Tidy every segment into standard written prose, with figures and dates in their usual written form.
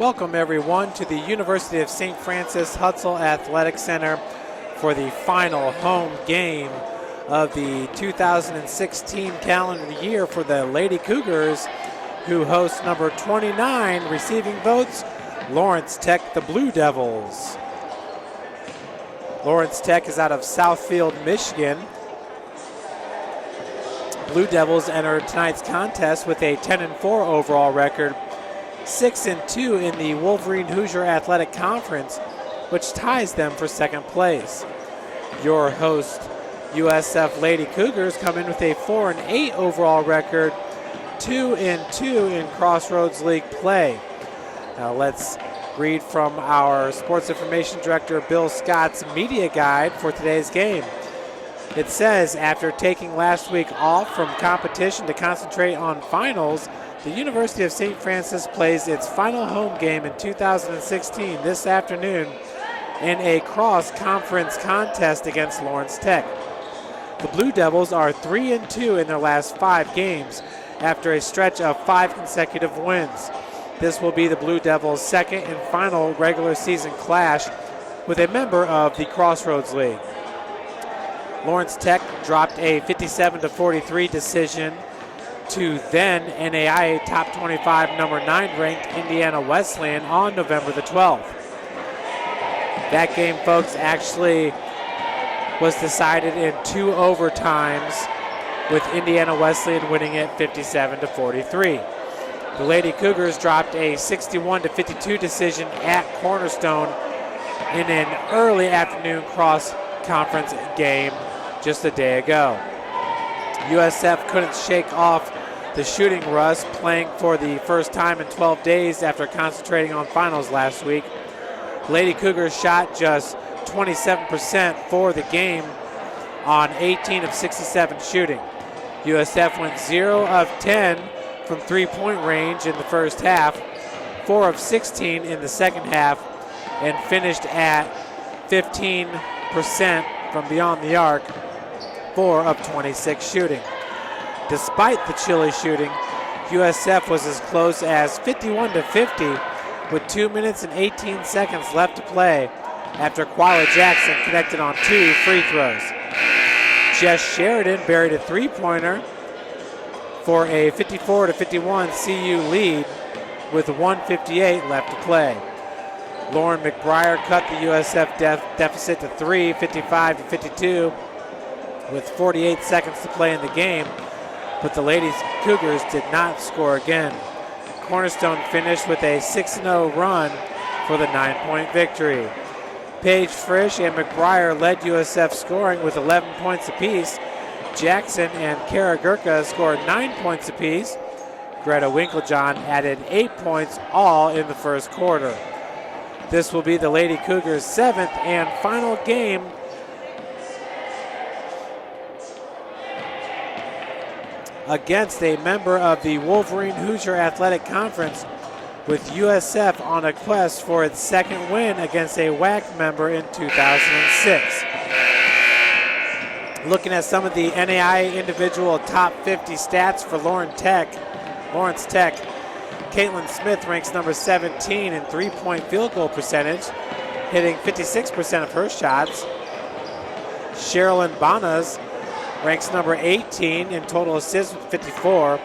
Welcome everyone to the University of St. Francis Hutzel Athletic Center for the final home game of the 2016 calendar year for the Lady Cougars, who host number 29, receiving votes, Lawrence Tech, the Blue Devils. Lawrence Tech is out of Southfield, Michigan. Blue Devils enter tonight's contest with a 10-4 overall record, 6-2 in the Wolverine-Hoosier Athletic Conference, which ties them for second place. Your host, USF Lady Cougars, come in with a 4-8 overall record, 2-2 in Crossroads League play. Now let's read from our Sports Information Director Bill Scott's media guide for today's game. It says, after taking last week off from competition to concentrate on finals, the University of St. Francis plays its final home game in 2016 this afternoon in a cross-conference contest against Lawrence Tech. The Blue Devils are 3-2 in their last 5 games after a stretch of 5 consecutive wins. This will be the Blue Devils' second and final regular season clash with a member of the Crossroads League. Lawrence Tech dropped a 57-43 decision to then NAIA Top 25 number 9 ranked Indiana Wesleyan on November the 12th. That game, folks, actually was decided in 2 overtimes, with Indiana Wesleyan winning it 57-43. The Lady Cougars dropped a 61-52 decision at Cornerstone in an early afternoon cross-conference game just a day ago. USF couldn't shake off the shooting rust, playing for the first time in 12 days after concentrating on finals last week. Lady Cougars shot just 27% for the game on 18 of 67 shooting. USF went 0 of 10 from three-point range in the first half, 4 of 16 in the second half, and finished at 15% from beyond the arc, 4 of 26 shooting. Despite the chilly shooting, USF was as close as 51-50 with 2 minutes and 18 seconds left to play after Quila Jackson connected on 2 free throws. Jess Sheridan buried a three-pointer for a 54-51 CU lead with 1:58 left to play. Lauren McBryar cut the USF deficit to 3, 55-52, with 48 seconds to play in the game, but the Lady Cougars did not score again. Cornerstone finished with a 6-0 run for the 9-point victory. Paige Frisch and McBryar led USF scoring with 11 points apiece. Jackson and Kara Gurka scored 9 points apiece. Greta Winklejohn added 8 points, all in the first quarter. This will be the Lady Cougars' 7th and final game against a member of the Wolverine-Hoosier Athletic Conference, with USF on a quest for its second win against a WAC member in 2006. Looking at some of the NAIA individual top 50 stats for Lawrence Tech, Caitlin Smith ranks number 17 in three-point field goal percentage, hitting 56% of her shots. Sherilyn Banas ranks number 18 in total assists with 54.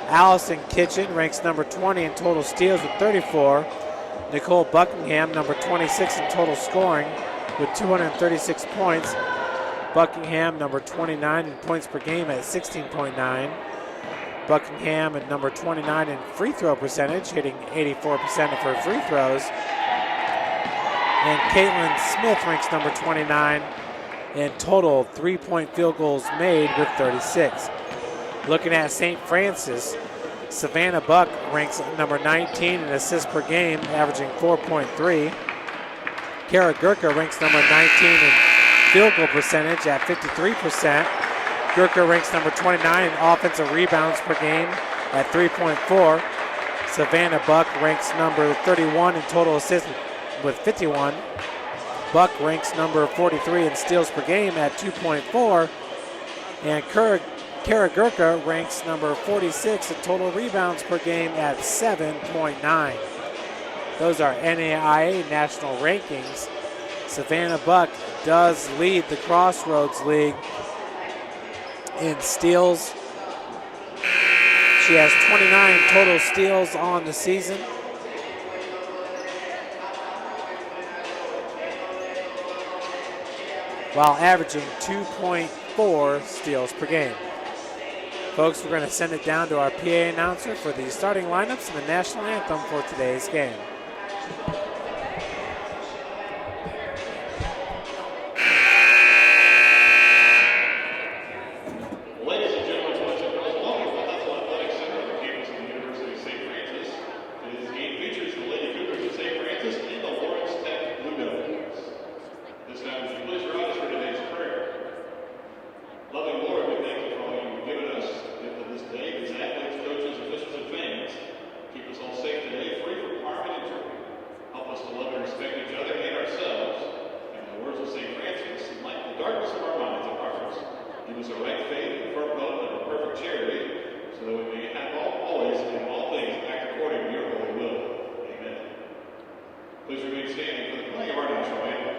Allison Kitchen ranks number 20 in total steals with 34. Nicole Buckingham, number 26 in total scoring with 236 points. Buckingham, number 29 in points per game at 16.9. Buckingham at number 29 in free throw percentage, hitting 84% of her free throws. And Caitlin Smith ranks number 29 in total three-point field goals made with 36. Looking at St. Francis, Savannah Buck ranks number 19 in assists per game, averaging 4.3. Kara Gurka ranks number 19 in field goal percentage at 53%. Gurka ranks number 29 in offensive rebounds per game at 3.4. Savannah Buck ranks number 31 in total assists with 51. Buck ranks number 43 in steals per game at 2.4. And Kara Gurka ranks number 46 in total rebounds per game at 7.9. Those are NAIA national rankings. Savannah Buck does lead the Crossroads League in steals. She has 29 total steals on the season. While averaging 2.4 steals per game. Folks, we're going to send it down to our PA announcer for the starting lineups and the national anthem for today's game. Ladies and gentlemen, boys and girls, welcome to the Hudson Athletic Center on the campus of the University of St. Francis. Today's game features the Lady Cougars of St. Francis and the Lawrence Tech Blue Devils. This time, would you please rise for today's prayer. Loving Lord, we thank you for all you've given us. Gift of this day, these athletes, coaches, officials, and fans. Keep us all safe today, free from harm and injury. Help us to love and respect each other and ourselves. In the words of St. Francis, light the darkness of our minds and hearts. Give us a right faith, a firm hope, and a perfect charity, so that we may have always in all things act according to your holy will. Amen. Please remain standing for the playing of our national anthem.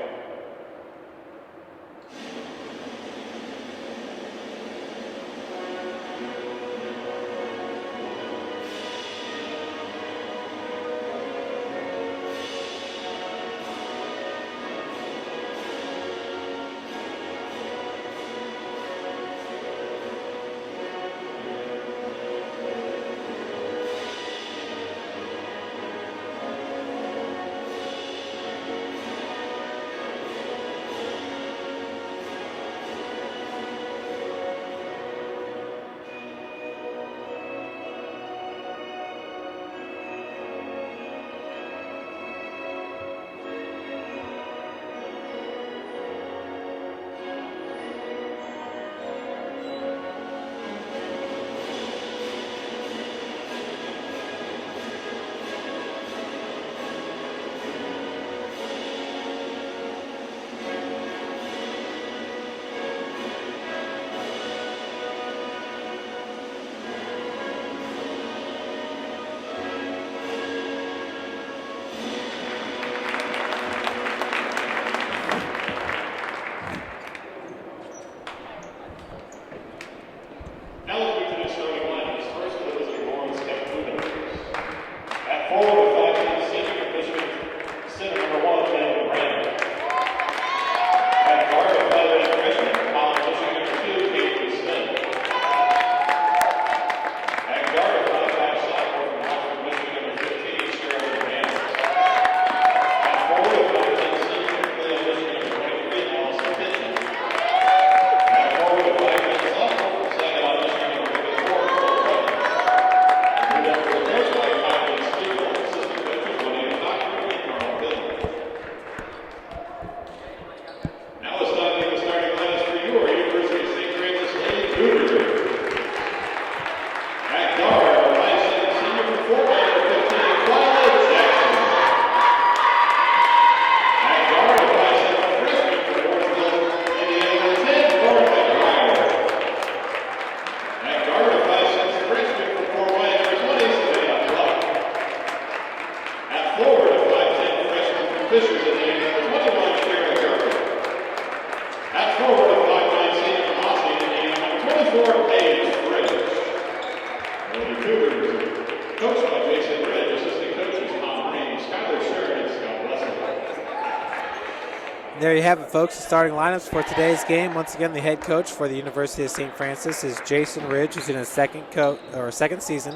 There you have it, folks. The starting lineups for today's game. Once again, the head coach for the University of St. Francis is Jason Ridge, who's in his second season.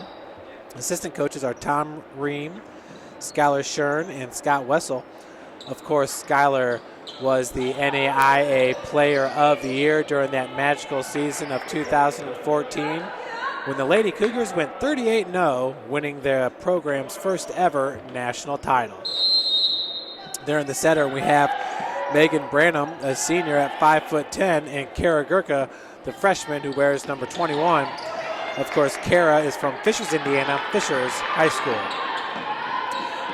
Assistant coaches are Tom Ream, Skylar Shern, and Scott Wessel. Of course, Skylar was the NAIA Player of the Year during that magical season of 2014 when the Lady Cougars went 38-0, winning their program's first ever national title. There in the center, we have Megan Branham, a senior at 5'10", and Kara Gurka, the freshman who wears number 21. Of course, Kara is from Fishers, Indiana, Fishers High School.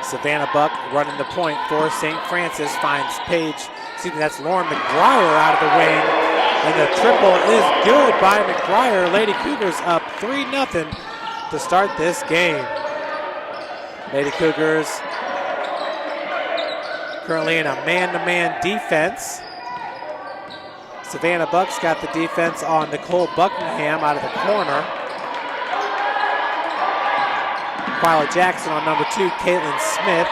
Savannah Buck running the point for St. Francis finds that's Lauren McBryar out of the wing. And the triple is good by McBryar. Lady Cougars up 3-0 to start this game. Lady Cougars currently in a man-to-man defense. Savannah Buck's got the defense on Nicole Buckingham out of the corner. Quila Jackson on number 2, Caitlin Smith.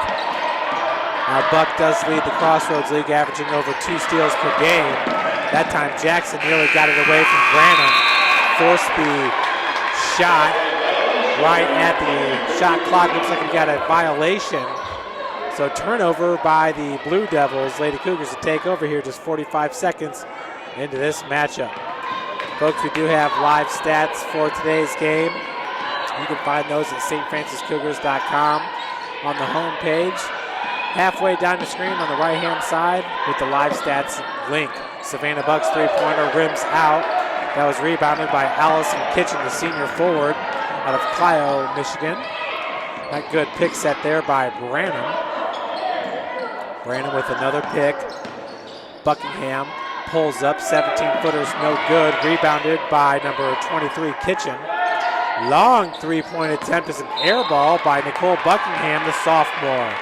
Now Buck does lead the Crossroads League, averaging over 2 steals per game. That time Jackson nearly got it away from Branham. Forced the shot right at the shot clock. Looks like we got a violation. So turnover by the Blue Devils. Lady Cougars to take over here just 45 seconds into this matchup. Folks, we do have live stats for today's game. You can find those at stfranciscougars.com on the home page. Halfway down the screen on the right-hand side with the live stats link. Savannah Buck's three-pointer rims out. That was rebounded by Allison Kitchen, the senior forward out of Clio, Michigan. That good pick set there by Branham. Branham with another pick. Buckingham pulls up, 17-footers, no good. Rebounded by number 23, Kitchen. Long three-point attempt is an air ball by Nicole Buckingham, the sophomore.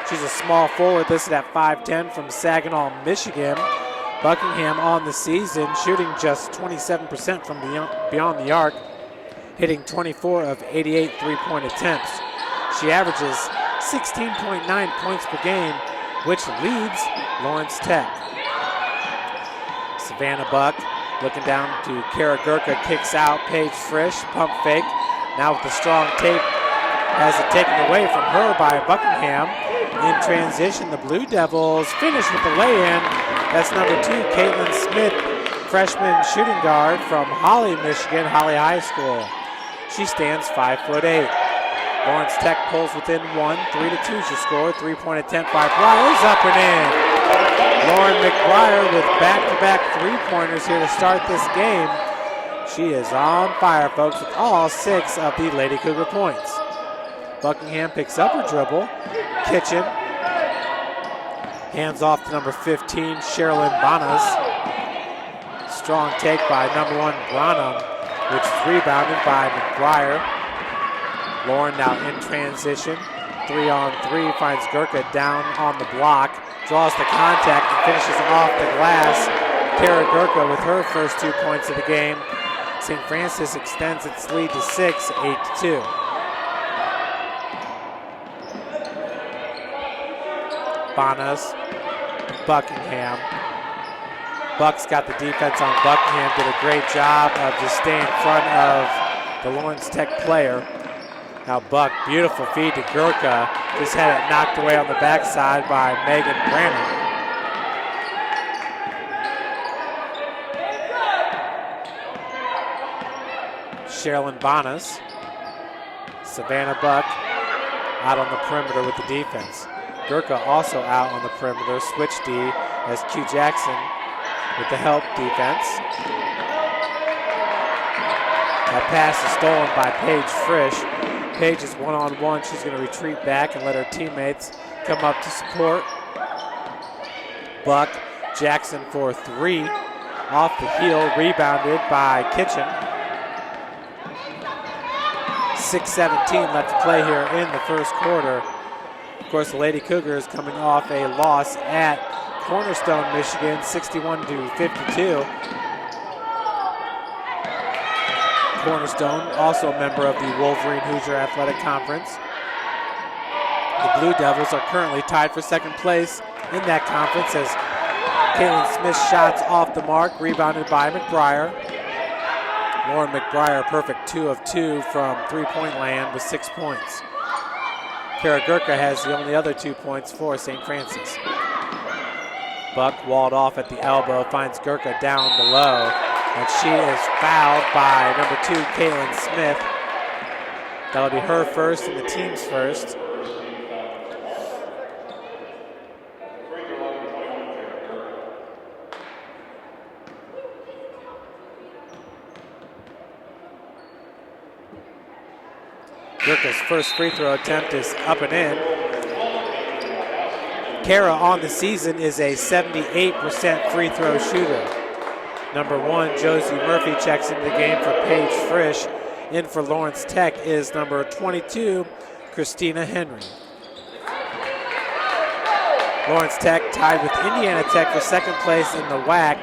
She's a small forward listed at 5'10" from Saginaw, Michigan. Buckingham on the season shooting just 27% from beyond the arc, hitting 24 of 88 three-point attempts. She averages 16.9 points per game, which leads Lawrence Tech. Savannah Buck looking down to Kara Gurka, kicks out, Paige Frisch, pump fake. Now with the strong tape, has it taken away from her by Buckingham. In transition, the Blue Devils finish with the lay-in. That's number 2, Caitlin Smith, freshman shooting guard from Holly, Michigan, Holly High School. She stands 5'8". Lawrence Tech pulls within 1, 3-2 is your score. Three-point attempt by Bryars, up and in. Lauren McBryar with back-to-back three-pointers here to start this game. She is on fire, folks, with all 6 of the Lady Cougar points. Buckingham picks up her dribble. Kitchen hands off to number 15, Sherilyn Bonas. Strong take by number 1, Branham, which is rebounded by McBryar. Lauren now in transition. 3-on-3, finds Gurka down on the block. Draws the contact and finishes off the glass. Kara Gurka with her first 2 points of the game. St. Francis extends its lead to 6, 8-2. Bonas, Buckingham. Buck's got the defense on Buckingham, did a great job of just staying in front of the Lawrence Tech player. Now Buck, beautiful feed to Gurka, just had it knocked away on the backside by Megan Branham. Sherilyn Bonas. Savannah Buck out on the perimeter with the defense. Gurka also out on the perimeter, switch D as Q Jackson with the help defense. That pass is stolen by Paige Frisch. Paige is one-on-one. She's going to retreat back and let her teammates come up to support. Buck, Jackson for 3. Off the heel, rebounded by Kitchen. 6:17 left to play here in the first quarter. Of course, the Lady Cougars coming off a loss at Cornerstone, Michigan, 61-52. Cornerstone, also a member of the Wolverine-Hoosier Athletic Conference. The Blue Devils are currently tied for second place in that conference as Caitlin Smith's shots off the mark, rebounded by McBryar. Lauren McBryar, perfect 2 of 2 from three-point land with 6 points. Kara Gurka has the only other 2 points for St. Francis. Buck walled off at the elbow, finds Gurka down below, and she is fouled by number 2, Caitlin Smith. That'll be her first and the team's first. Gurka's first free throw attempt is up and in. Kara on the season is a 78% free throw shooter. Number 1, Josie Murphy checks into the game for Paige Frisch. In for Lawrence Tech is number 22, Christina Henry. Lawrence Tech tied with Indiana Tech for second place in the WAC.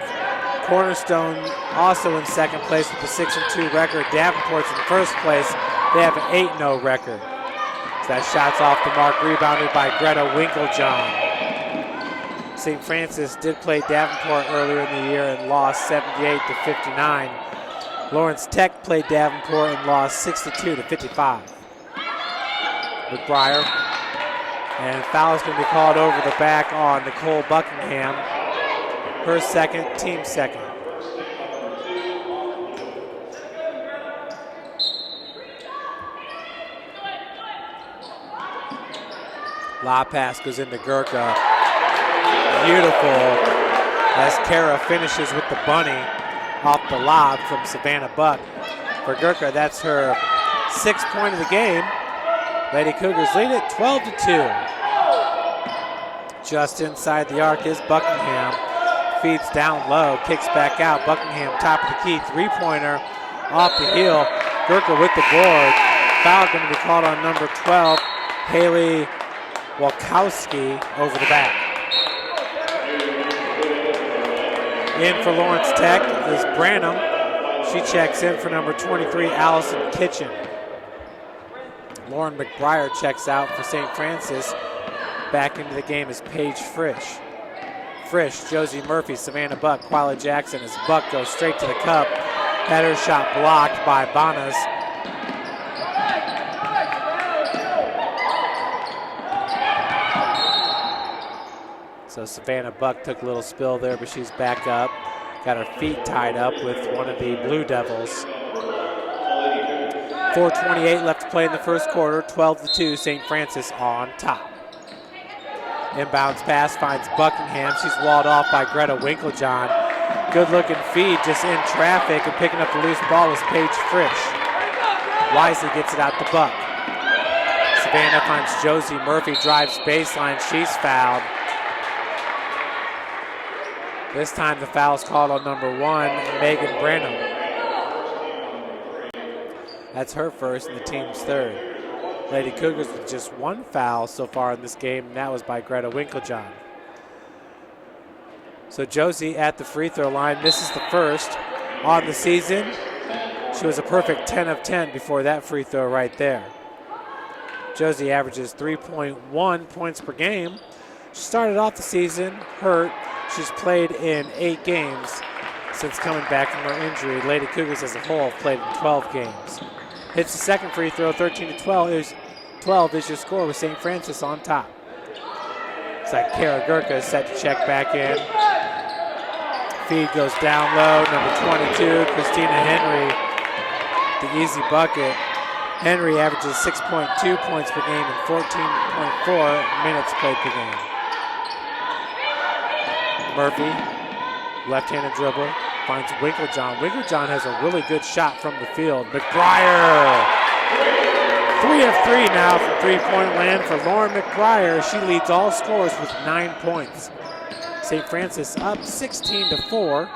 Cornerstone also in second place with a 6-2 record. Davenport's in first place. They have an 8-0 record. So that shot's off the mark, rebounded by Greta Winklejohn. St. Francis did play Davenport earlier in the year and lost 78-59. Lawrence Tech played Davenport and lost 62-55. McBryar. And foul's going to be called over the back on Nicole Buckingham. Her second, team second. Lob pass goes into Gurka. Beautiful as Kara finishes with the bunny off the lob from Savannah Buck. For Gurka, that's her 6th point of the game. Lady Cougars lead it 12-2. Just inside the arc is Buckingham. Feeds down low, kicks back out. Buckingham, top of the key, three-pointer off the heel. Gurka with the board. Foul going to be called on number 12, Haley Walkowski, over the back. In for Lawrence Tech is Branham. She checks in for number 23, Allison Kitchen. Lauren McBryar checks out for St. Francis. Back into the game is Paige Frisch. Frisch, Josie Murphy, Savannah Buck, Quila Jackson as Buck goes straight to the cup. Had her shot blocked by Bonas. So Savannah Buck took a little spill there, but she's back up. Got her feet tied up with one of the Blue Devils. 4:28 left to play in the first quarter. 12-2, St. Francis on top. Inbounds pass finds Buckingham. She's walled off by Greta Winklejohn. Good looking feed, just in traffic, and picking up the loose ball was Paige Frisch. Wisely gets it out to Buck. Savannah finds Josie Murphy, drives baseline. She's fouled. This time the foul is called on number 1, Megan Branham. That's her first and the team's third. Lady Cougars with just one foul so far in this game, and that was by Greta Winklejohn. So Josie at the free throw line misses the first on the season. She was a perfect 10 of 10 before that free throw right there. Josie averages 3.1 points per game. She started off the season hurt. She's played in 8 games since coming back from her injury. Lady Cougars as a whole have played in 12 games. Hits the second free throw, 13-12 is your score with St. Francis on top. It's like Kara Gurka is set to check back in. Feed goes down low, number 22, Christina Henry, the easy bucket. Henry averages 6.2 points per game and 14.4 minutes played per game. Murphy, left-handed dribble, finds Winklejohn. Winklejohn has a really good shot from the field. McBryar, 3 of 3 now from three-point land for Lauren McBryar. She leads all scorers with 9 points. St. Francis up 16-4.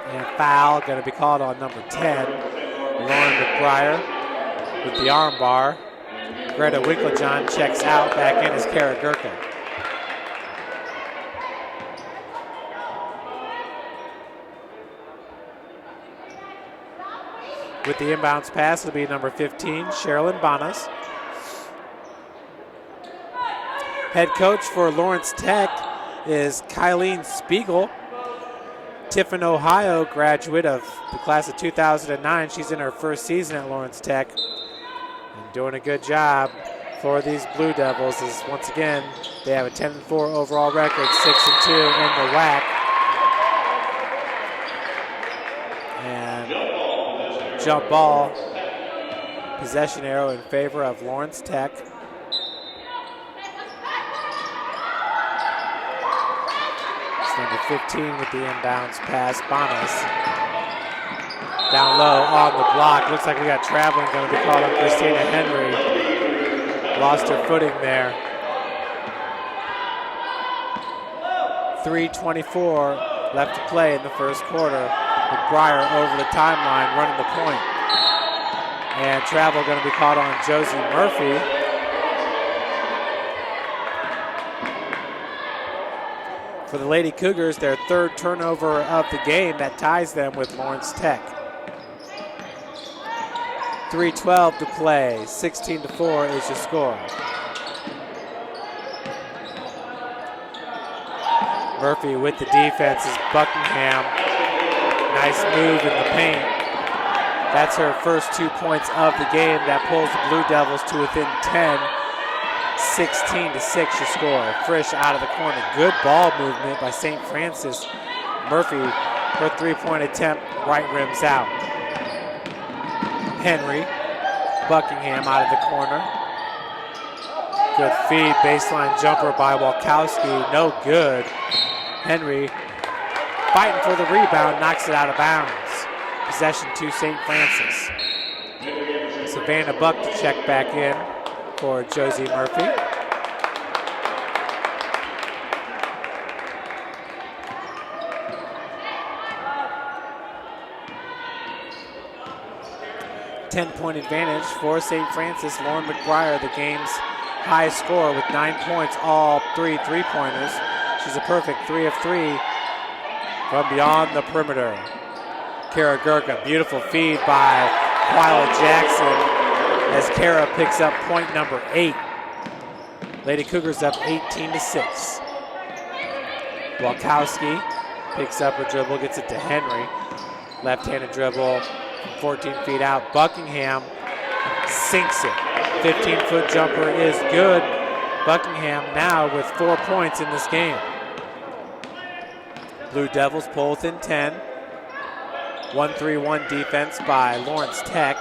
And foul going to be called on number 10, Lauren McBryar with the arm bar. Greta Winklejohn checks out. Back in is Kara Gurka. With the inbounds pass, it'll be number 15, Sherilyn Bonas. Head coach for Lawrence Tech is Kylene Spiegel. Tiffin, Ohio graduate of the class of 2009. She's in her first season at Lawrence Tech and doing a good job for these Blue Devils as once again they have a 10-4 overall record, 6-2 in the WAC. And jump ball, possession arrow in favor of Lawrence Tech. It's number 15 with the inbounds pass, Bonas. Down low on the block. Looks like we got traveling going to be called on Christina Henry. Lost her footing there. 3:24 left to play in the first quarter. McBryar over the timeline running the point. And travel going to be caught on Josie Murphy. for the Lady Cougars, their third turnover of the game that ties them with Lawrence Tech. 3:12 to play, 16-4 is your score. Murphy with the defense is Buckingham. Nice move in the paint. That's her first 2 points of the game. That pulls the Blue Devils to within 10. 16-6 your score. Frisch out of the corner. Good ball movement by St. Francis. Murphy, her three-point attempt, right rims out. Henry, Buckingham out of the corner. Good feed, baseline jumper by Walkowski, no good. Henry fighting for the rebound, knocks it out of bounds. Possession to St. Francis. Savannah Buck to check back in for Josie Murphy. Ten-point advantage for St. Francis. Lauren McBryar, the game's highest scorer with 9 points, all three three-pointers. She's a perfect 3 of 3 from beyond the perimeter. Kara Gurka, beautiful feed by Quila Jackson as Kara picks up point number 8. Lady Cougars up 18-6. Walkowski picks up her dribble, gets it to Henry. Left-handed dribble, 14 feet out. Buckingham sinks it. 15-foot jumper is good. Buckingham now with 4 points in this game. Blue Devils pull within 10. 1-3-1 defense by Lawrence Tech.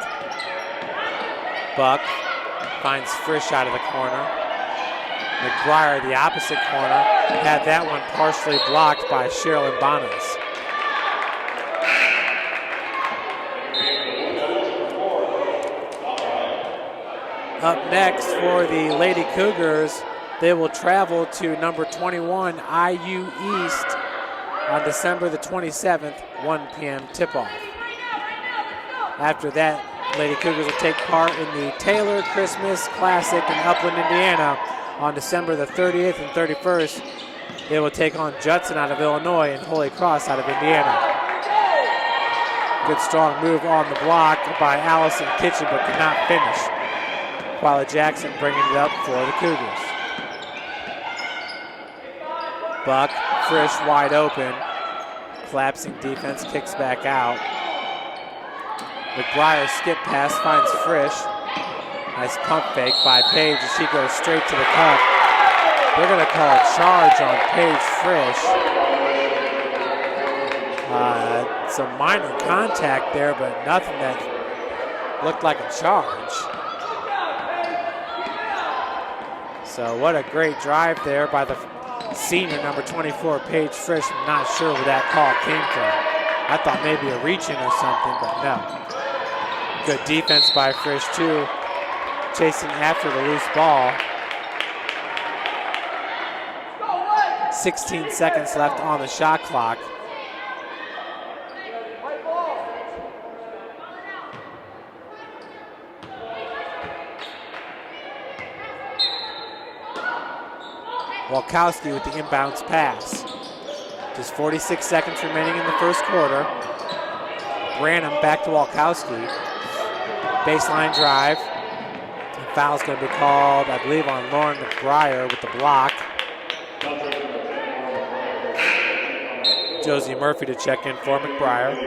Buck finds Frisch out of the corner. McBryar, the opposite corner, had that one partially blocked by Sherilyn Bonas. Up next for the Lady Cougars, they will travel to number 21 IU East on December the 27th, 1 p.m. tip-off. After that, Lady Cougars will take part in the Taylor Christmas Classic in Upland, Indiana on December the 30th and 31st. They will take on Judson out of Illinois and Holy Cross out of Indiana. Good strong move on the block by Allison Kitchen, but could not finish. Quila Jackson bringing it up for the Cougars. Buck, Frisch wide open. Collapsing defense, kicks back out. McBryar skip pass finds Frisch. Nice pump fake by Page as she goes straight to the cup. They're going to call a charge on Paige Frisch. Some minor contact there, but nothing that looked like a charge. So what a great drive there by the senior number 24, Paige Frisch. I'm not sure where that call came from. I thought maybe a reach-in or something, but no. Good defense by Frisch too, chasing after the loose ball. 16 seconds left on the shot clock. Walkowski with the inbounds pass. Just 46 seconds remaining in the first quarter. Branham back to Walkowski. Baseline drive. And foul's going to be called, I believe, on Lauren McBryar with the block. Josie Murphy to check in for McBryar.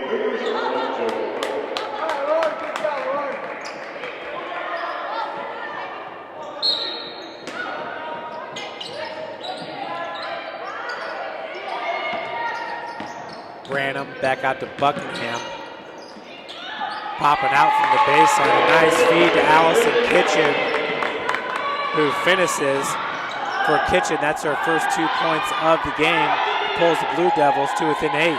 Branham back out to Buckingham. Popping out from the baseline. A nice feed to Allison Kitchen, who finishes for Kitchen. That's her first 2 points of the game. Pulls the Blue Devils to within 8.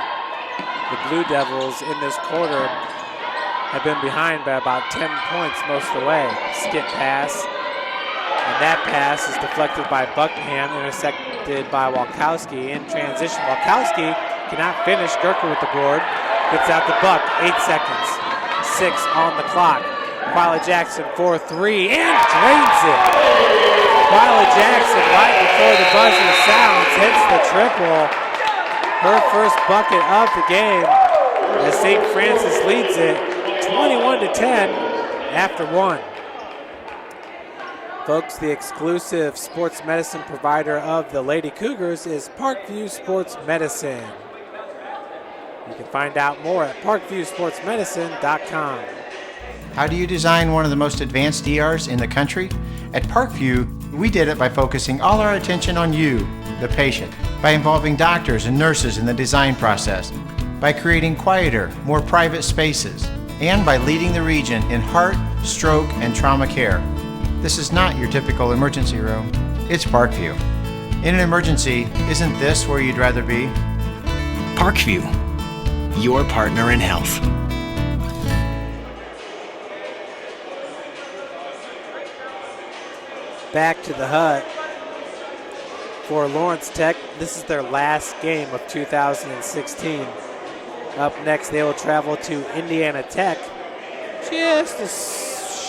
The Blue Devils in this quarter have been behind by about 10 points most of the way. Skip pass. And that pass is deflected by Buckingham, intercepted by Walkowski in transition. Walkowski cannot finish. Gurka with the board. Gets out the Buck. 8 seconds. 6 on the clock. Quila Jackson for 3 and drains it. Quila Jackson, right before the buzzer sounds, hits the triple. Her first bucket of the game as St. Francis leads it 21-10 after 1. Folks, the exclusive sports medicine provider of the Lady Cougars is Parkview Sports Medicine. You can find out more at parkviewsportsmedicine.com. How do you design one of the most advanced ERs in the country? At Parkview, we did it by focusing all our attention on you, the patient, by involving doctors and nurses in the design process, by creating quieter, more private spaces, and by leading the region in heart, stroke, and trauma care. This is not your typical emergency room. It's Parkview. In an emergency, isn't this where you'd rather be? Parkview, your partner in health. Back to the hut for Lawrence Tech. This is their last game of 2016. Up next, they will travel to Indiana Tech, just a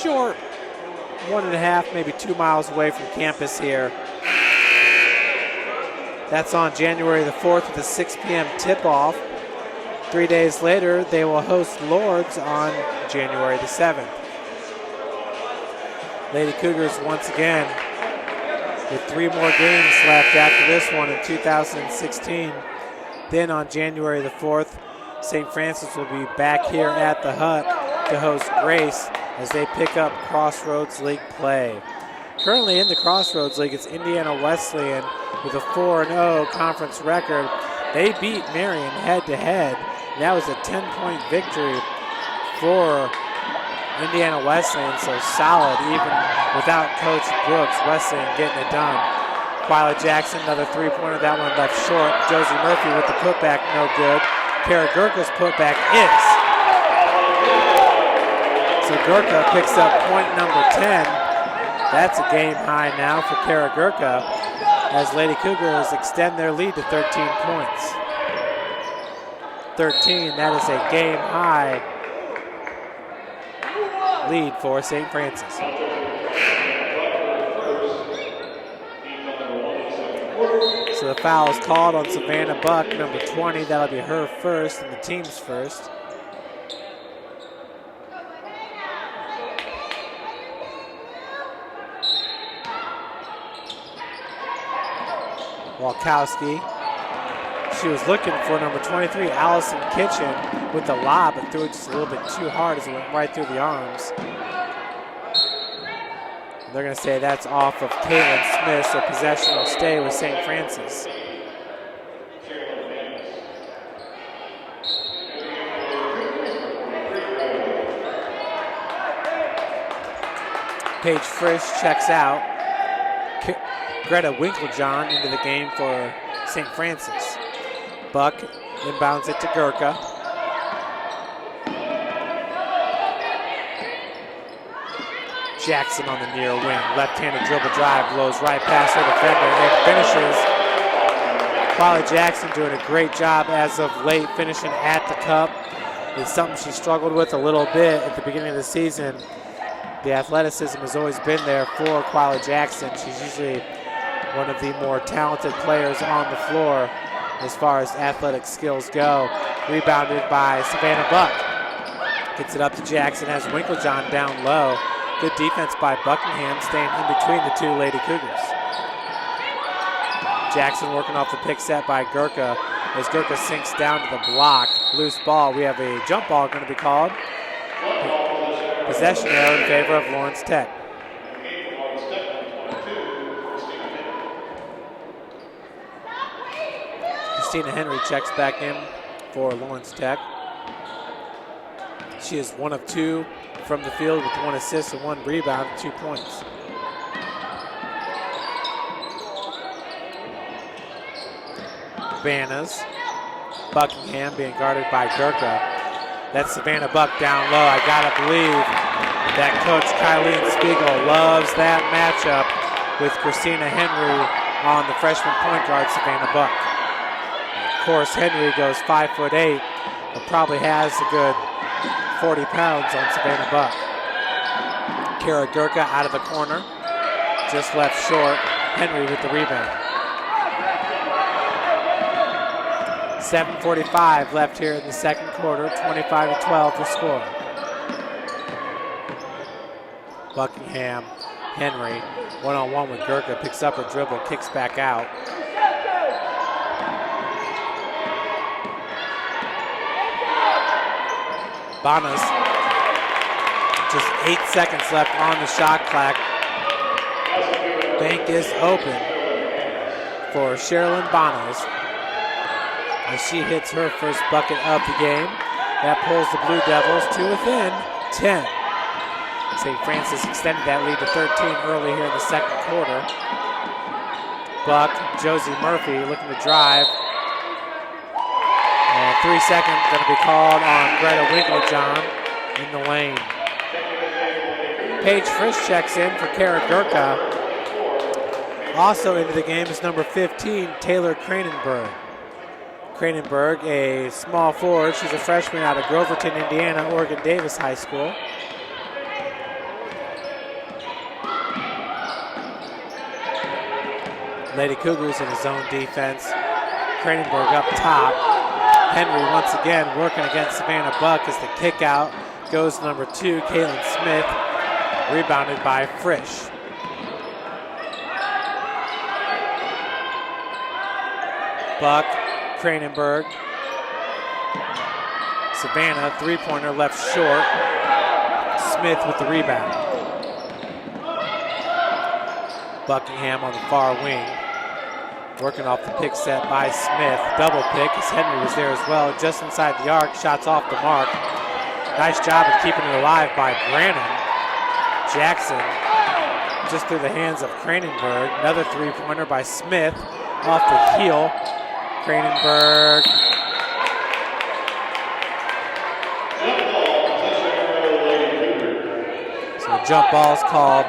short 1.5, maybe 2 miles away from campus here. That's on January the 4th with a 6 p.m. tip-off. 3 days later, they will host Lourdes on January the 7th. Lady Cougars once again with 3 more games left after this one in 2016. Then on January the 4th, St. Francis will be back here at the hut to host Grace as they pick up Crossroads League play. Currently in the Crossroads League, it's Indiana Wesleyan with a 4-0 conference record. They beat Marion head-to-head. That was a 10-point victory for Indiana Wesleyan, so solid even without Coach Brooks. Wesleyan getting it done. Quila Jackson, another 3-pointer. That one left short. Josie Murphy with the putback, no good. Kara Gurka's putback is. So Gurka picks up point number 10. That's a game high now for Kara Gurka as Lady Cougars extend their lead to 13 points. 13, that is a game high lead for St. Francis. So the foul is called on Savannah Buck, number 20. That'll be her first and the team's first. Walkowski. She was looking for number 23, Allison Kitchen, with the lob, but threw it just a little bit too hard as it went right through the arms. They're going to say that's off of Caitlin Smith, so possession will stay with St. Francis. Paige Frisch checks out. Greta Winklejohn into the game for St. Francis. Buck inbounds it to Gurka. Jackson on the near wing. Left-handed dribble drive, blows right past her defender and finishes. Quila Jackson doing a great job as of late, finishing at the cup. It's something she struggled with a little bit at the beginning of the season. The athleticism has always been there for Quila Jackson. She's usually one of the more talented players on the floor as far as athletic skills go. Rebounded by Savannah Buck. Gets it up to Jackson, has Winklejohn down low. Good defense by Buckingham, staying in between the two Lady Cougars. Jackson working off the pick set by Gurka as Gurka sinks down to the block. Loose ball. We have a jump ball going to be called. Possession error in favor of Lawrence Tech. Christina Henry checks back in for Lawrence Tech. She is 1 of 2 from the field with 1 assist and 1 rebound, 2 points. Bananas. Buckingham being guarded by Gurka. That's Savannah Buck down low. I gotta believe that Coach Kylene Spiegel loves that matchup with Christina Henry on the freshman point guard, Savannah Buck. Of course, Henry goes 5'8", but probably has a good 40 pounds on Savannah Buck. Kara Gurka out of the corner. just left short. Henry with the rebound. 7:45 left here in the second quarter. 25-12 the score. Buckingham, Henry, one-on-one with Gurka, picks up a dribble, kicks back out. Banas, just 8 seconds left on the shot clock. Bank is open for Sherilyn Banas as she hits her first bucket of the game. That pulls the Blue Devils to within 10. St. Francis extended that lead to 13 early here in the second quarter. Buck, Josie Murphy looking to drive. And 3 seconds going to be called on Greta Winklejohn in the lane. Paige Frisch checks in for Kara Gurka. Also into the game is number 15, Taylor Cranenberg. Cranenberg, a small forward. She's a freshman out of Groverton, Indiana, Oregon Davis High School. Lady Cougars in a zone defense. Cranenberg up top. Henry once again working against Savannah Buck as the kick out goes to number 2, Kaylin Smith, rebounded by Frisch. Buck, Cranenberg. Savannah, three-pointer left short. Smith with the rebound. Buckingham on the far wing. Working off the pick set by Smith. Double pick as Henry was there as well. Just inside the arc, shots off the mark. Nice job of keeping it alive by Brannon. Jackson just through the hands of Cranenberg. Another three-pointer by Smith off the heel. Cranenberg. So the jump ball is called.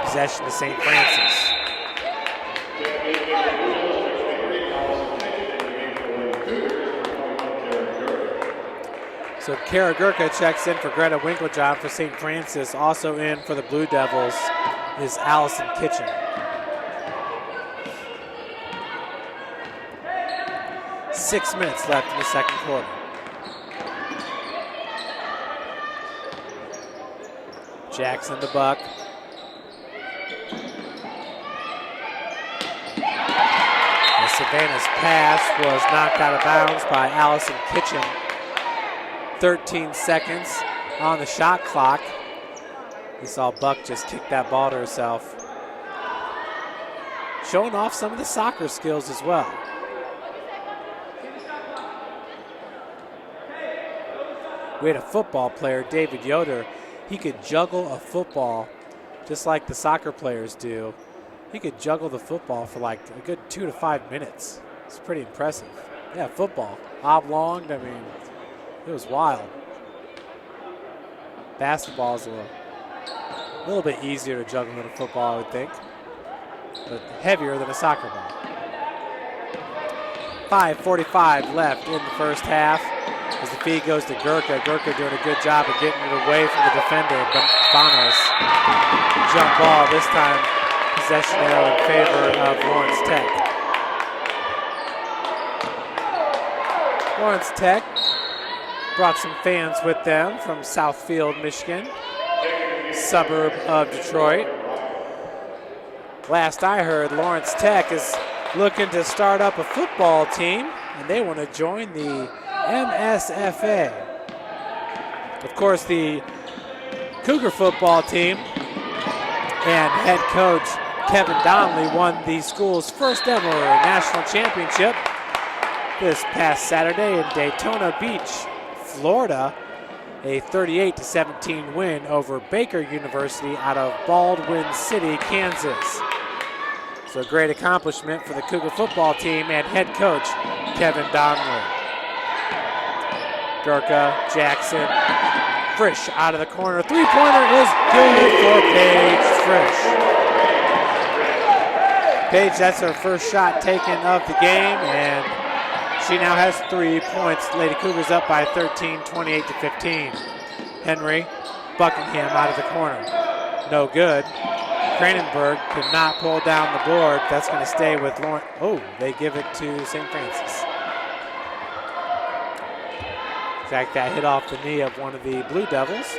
Possession to St. Francis. So Kara Gurka checks in for Greta Winklejohn for St. Francis. Also in for the Blue Devils is Allison Kitchen. Six minutes left in the second quarter. Jackson the Buck. And Savannah's pass was knocked out of bounds by Allison Kitchen. 13 seconds on the shot clock. You saw Buck just kick that ball to herself. Showing off some of the soccer skills as well. We had a football player, David Yoder. He could juggle a football just like the soccer players do. He could juggle the football for like a good 2 to 5 minutes. It's pretty impressive. Yeah, football. Oblong, I mean, it was wild. Basketball is a little bit easier to juggle than a football, I would think, but heavier than a soccer ball. 5:45 left in the first half as the feed goes to Gurka. Gurka doing a good job of getting it away from the defender, but Banas. Jump ball, this time possession arrow in favor of Lawrence Tech. Lawrence Tech brought some fans with them from Southfield, Michigan, suburb of Detroit. Last I heard, Lawrence Tech is looking to start up a football team, and they want to join the MSFA. Of course, the Cougar football team and head coach Kevin Donnelly won the school's first ever national championship this past Saturday in Daytona Beach, Florida, a 38-17 win over Baker University out of Baldwin City, Kansas. So a great accomplishment for the Cougar football team and head coach Kevin Donnelly. Gurka, Jackson, Frisch out of the corner. Three-pointer is good for Paige Frisch. Paige, that's her first shot taken of the game, and she now has 3 points. Lady Cougars up by 13, 28-15. Henry, Buckingham out of the corner. No good. Cranenberg could not pull down the board. That's going to stay with Lawrence. Oh, they give it to St. Francis. In fact, that hit off the knee of one of the Blue Devils.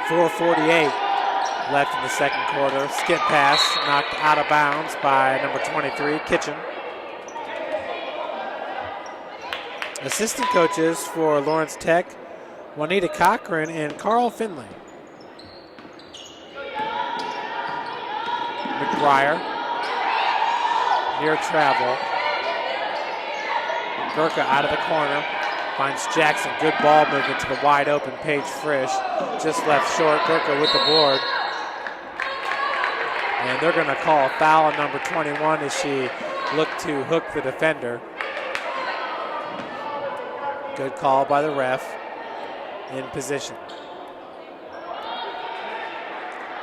.448 left in the second quarter. Skip pass knocked out of bounds by number 23, Kitchen. Assistant coaches for Lawrence Tech, Juanita Cochran and Carl Finley. McBryar, near travel. Gurka out of the corner, finds Jackson. Good ball movement to the wide open Paige Frisch. Just left short, Gurka with the board. And they're gonna call a foul on number 21 as she looked to hook the defender. Good call by the ref, in position.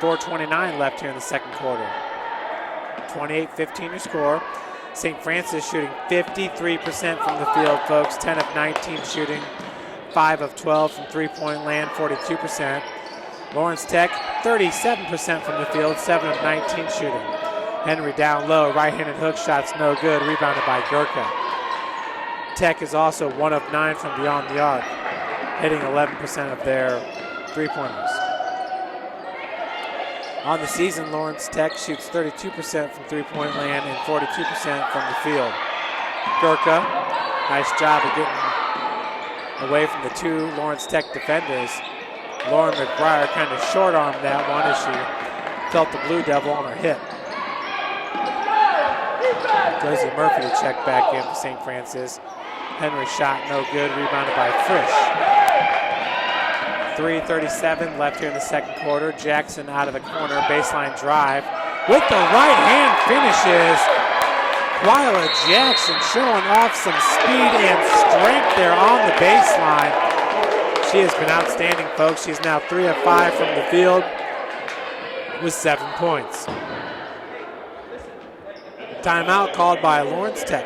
4:29 left here in the second quarter. 28-15 your score. St. Francis shooting 53% from the field, folks. 10 of 19 shooting, 5 of 12 from three-point land, 42%. Lawrence Tech, 37% from the field, 7 of 19 shooting. Henry down low, right-handed hook shots no good, rebounded by Gurka. Tech is also 1 of 9 from beyond the arc, hitting 11% of their three-pointers. On the season, Lawrence Tech shoots 32% from three-point land and 42% from the field. Gurka, nice job of getting away from the two Lawrence Tech defenders. Lauren McBryar kind of short-armed that one as she felt the Blue Devil on her hip. Josie Murphy to check back in for St. Francis. Henry shot no good, rebounded by Frisch. 3:37 left here in the second quarter. Jackson out of the corner, baseline drive. With the right hand finishes. Quila Jackson showing off some speed and strength there on the baseline. She has been outstanding, folks. She's now 3 of 5 from the field with 7 points. Timeout called by Lawrence Tech.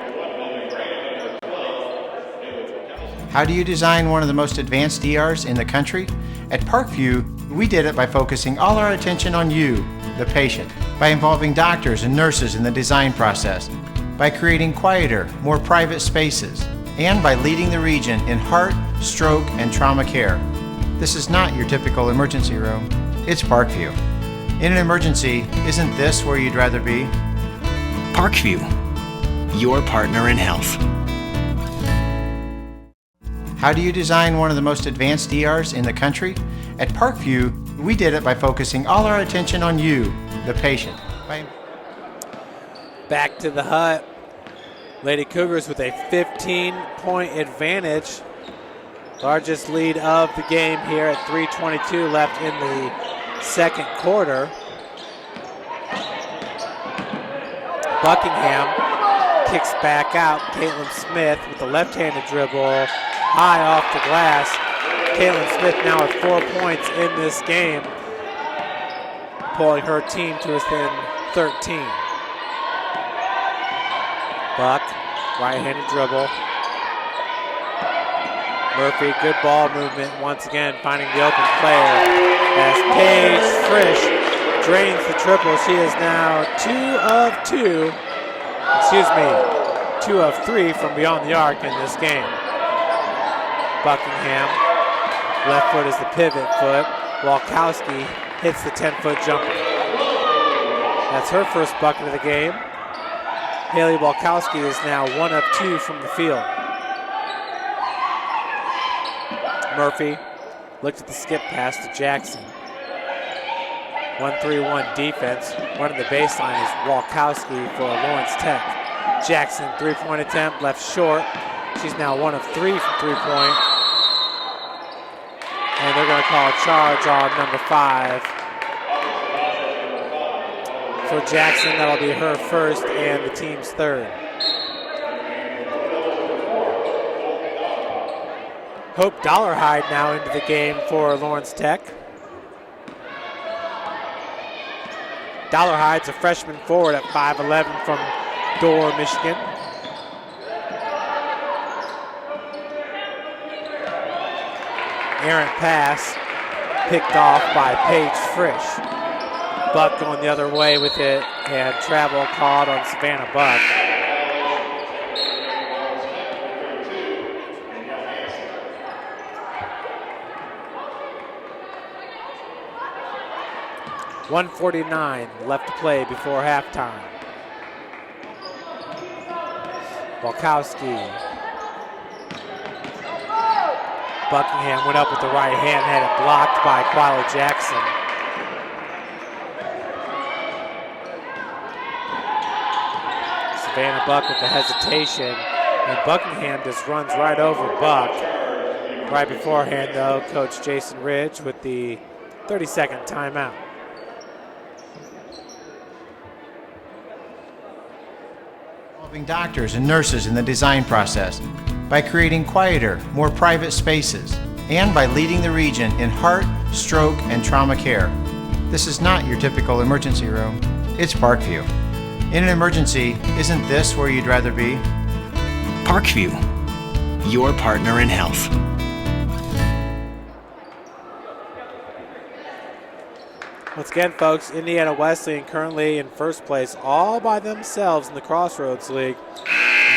How do you design one of the most advanced ERs in the country? At Parkview, we did it by focusing all our attention on you, the patient, by involving doctors and nurses in the design process, by creating quieter, more private spaces, and by leading the region in heart, stroke, and trauma care. This is not your typical emergency room. It's Parkview. In an emergency, isn't this where you'd rather be? Parkview, your partner in health. How do you design one of the most advanced ERs in the country? At Parkview, we did it by focusing all our attention on you, the patient. Back to the hut. Lady Cougars with a 15-point advantage. Largest lead of the game here at 3:22 left in the second quarter. Buckingham kicks back out. Caitlin Smith with the left-handed dribble. High off the glass. Caitlin Smith now with 4 points in this game, pulling her team to within 13. Buck, right-handed dribble. Murphy, good ball movement once again, finding the open player as Paige Frisch drains the triple. She is now 2 of 3 from beyond the arc in this game. Buckingham, left foot is the pivot foot. Walkowski hits the 10-foot jumper. That's her first bucket of the game. Haley Walkowski is now 1 of 2 from the field. Murphy looked at the skip pass to Jackson. 1-3-1 defense. Running the baseline is Walkowski for Lawrence Tech. Jackson, three-point attempt, left short. She's now 1 of 3 from three-point. And they're going to call a charge on number 5. For Jackson, that'll be her first and the team's third. Hope Dollarhide now into the game for Lawrence Tech. Dollarhide's a freshman forward at 5'11" from Dorr, Michigan. errant pass picked off by Paige Frisch. Buck going the other way with it, and travel called on Savannah Buck. .149 left to play before halftime. Walkowski. Buckingham went up with the right hand, had it blocked by Quila Jackson. Savannah Buck with the hesitation, and Buckingham just runs right over Buck. Right beforehand, though, Coach Jason Ridge with the 30-second timeout. Involving doctors and nurses in the design process by creating quieter, more private spaces, and by leading the region in heart, stroke, and trauma care. This is not your typical emergency room. It's Parkview. In an emergency, isn't this where you'd rather be? Parkview, your partner in health. Once again, folks, Indiana Wesleyan currently in first place all by themselves in the Crossroads League.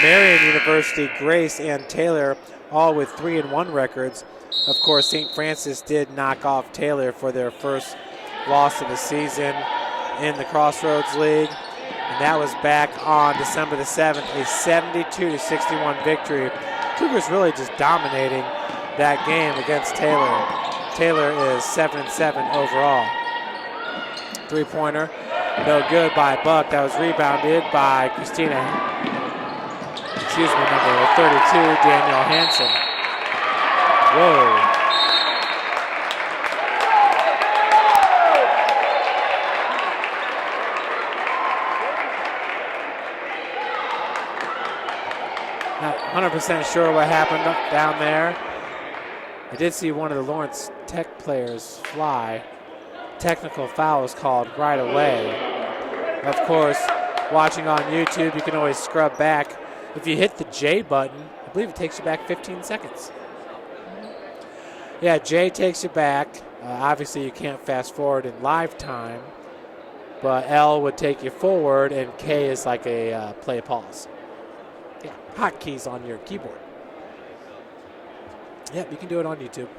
Marion University, Grace, and Taylor all with 3-1 records. Of course, St. Francis did knock off Taylor for their first loss of the season in the Crossroads League. And that was back on December the 7th, a 72-61 victory. Cougars really just dominating that game against Taylor. Taylor is 7-7 overall. Three-pointer, no good by Buck. That was rebounded by Christina, number 32, Danielle Hansen. Whoa. Not 100% sure what happened down there. I did see one of the Lawrence Tech players fly. Technical foul was called right away. Of course, watching on YouTube, you can always scrub back. If you hit the J button, I believe it takes you back 15 seconds. Yeah, J takes you back. Obviously, you can't fast forward in live time, but L would take you forward, and K is like a play pause. Yeah, hotkeys on your keyboard. Yep, you can do it on YouTube.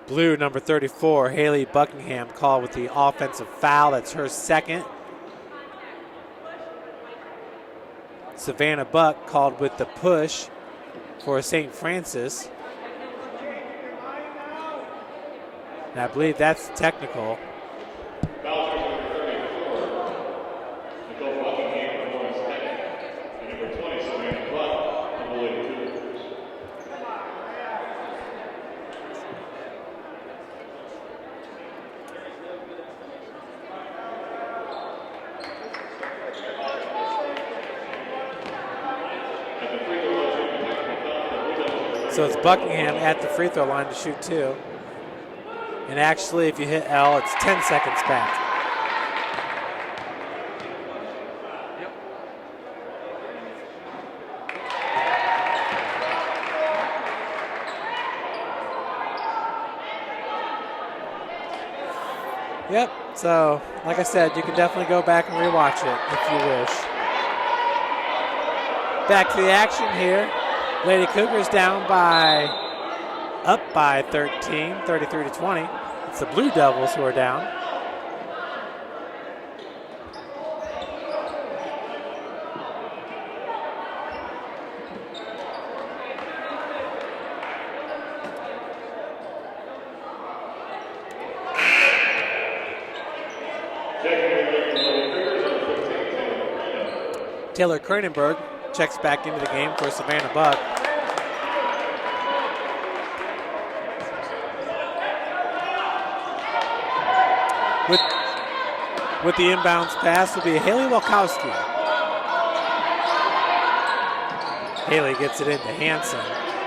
Blue, number 34, Haley Buckingham called with the offensive foul. That's her second. Savannah Buck called with the push for St. Francis. And I believe that's technical. So it's Buckingham at the free throw line to shoot two. And actually, if you hit L, it's 10 seconds back. Yep, so like I said, you can definitely go back and rewatch it if you wish. Back to the action here. Lady Cougars up by 13, 33-20. It's the Blue Devils who are down. Taylor Kranenberg checks back into the game for Savannah Buck. With the inbounds pass will be Haley Walkowski. Haley gets it into Hansen,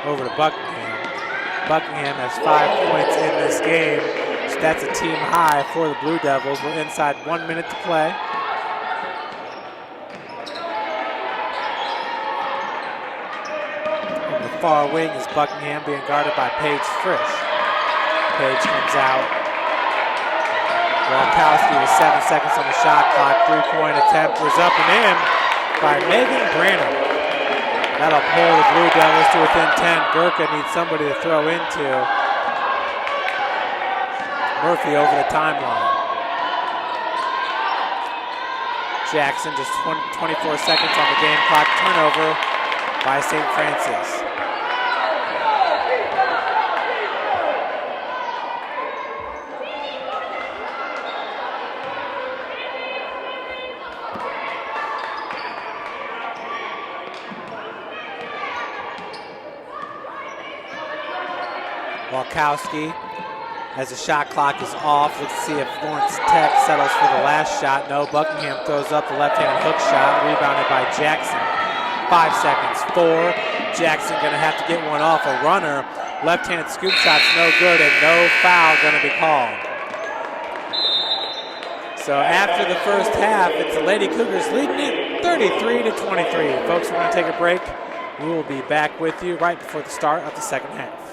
over to Buckingham. Buckingham has 5 points in this game. So that's a team high for the Blue Devils. We're inside 1 minute to play. far wing is Buckingham being guarded by Paige Frisch. Paige comes out. Walkowski with 7 seconds on the shot clock. 3-point attempt is up and in by Megan Branham. That'll pull the Blue Devils to within 10. Gurkha needs somebody to throw into. Murphy over the timeline. Jackson just 24 seconds on the game clock. Turnover by St. Francis. Walkowski, as the shot clock is off, let's see if Lawrence Tech settles for the last shot. No, Buckingham throws up the left-handed hook shot, rebounded by Jackson. 5 seconds, 4. Jackson gonna have to get one off a runner. Left-handed scoop shot's no good and no foul gonna be called. So after the first half, it's the Lady Cougars leading it 33-23. Folks, we're gonna take a break. We will be back with you right before the start of the second half.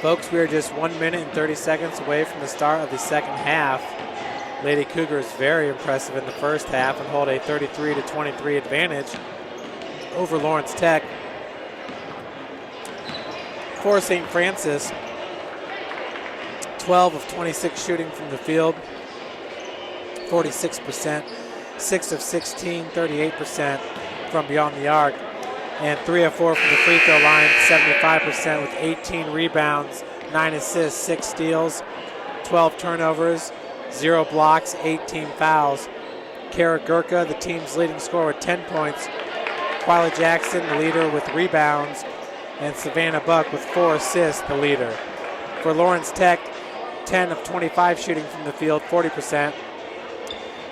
Folks, we are just 1 minute and 30 seconds away from the start of the second half. Lady Cougars very impressive in the first half and hold a 33-23 advantage over Lawrence Tech. For St. Francis, 12 of 26 shooting from the field, 46%, 6 of 16, 38% from beyond the arc, and 3 of 4 from the free throw line, 75% with 18 rebounds, 9 assists, 6 steals, 12 turnovers, 0 blocks, 18 fouls. Kara Gurka, the team's leading scorer with 10 points. Quila Jackson, the leader with rebounds, and Savannah Buck with 4 assists, the leader. For Lawrence Tech, 10 of 25 shooting from the field, 40%.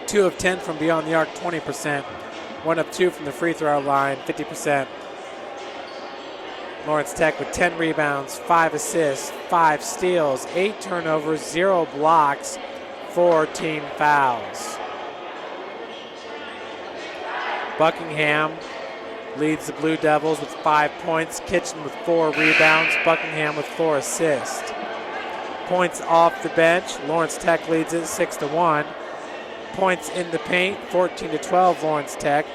2 of 10 from beyond the arc, 20%. 1 of 2 from the free throw line, 50%. Lawrence Tech with 10 rebounds, 5 assists, 5 steals, 8 turnovers, 0 blocks, 14 fouls. Buckingham leads the Blue Devils with 5 points. Kitchen with 4 rebounds. Buckingham with 4 assists. Points off the bench. Lawrence Tech leads it 6-1. Points in the paint, 14-12 Lawrence Tech.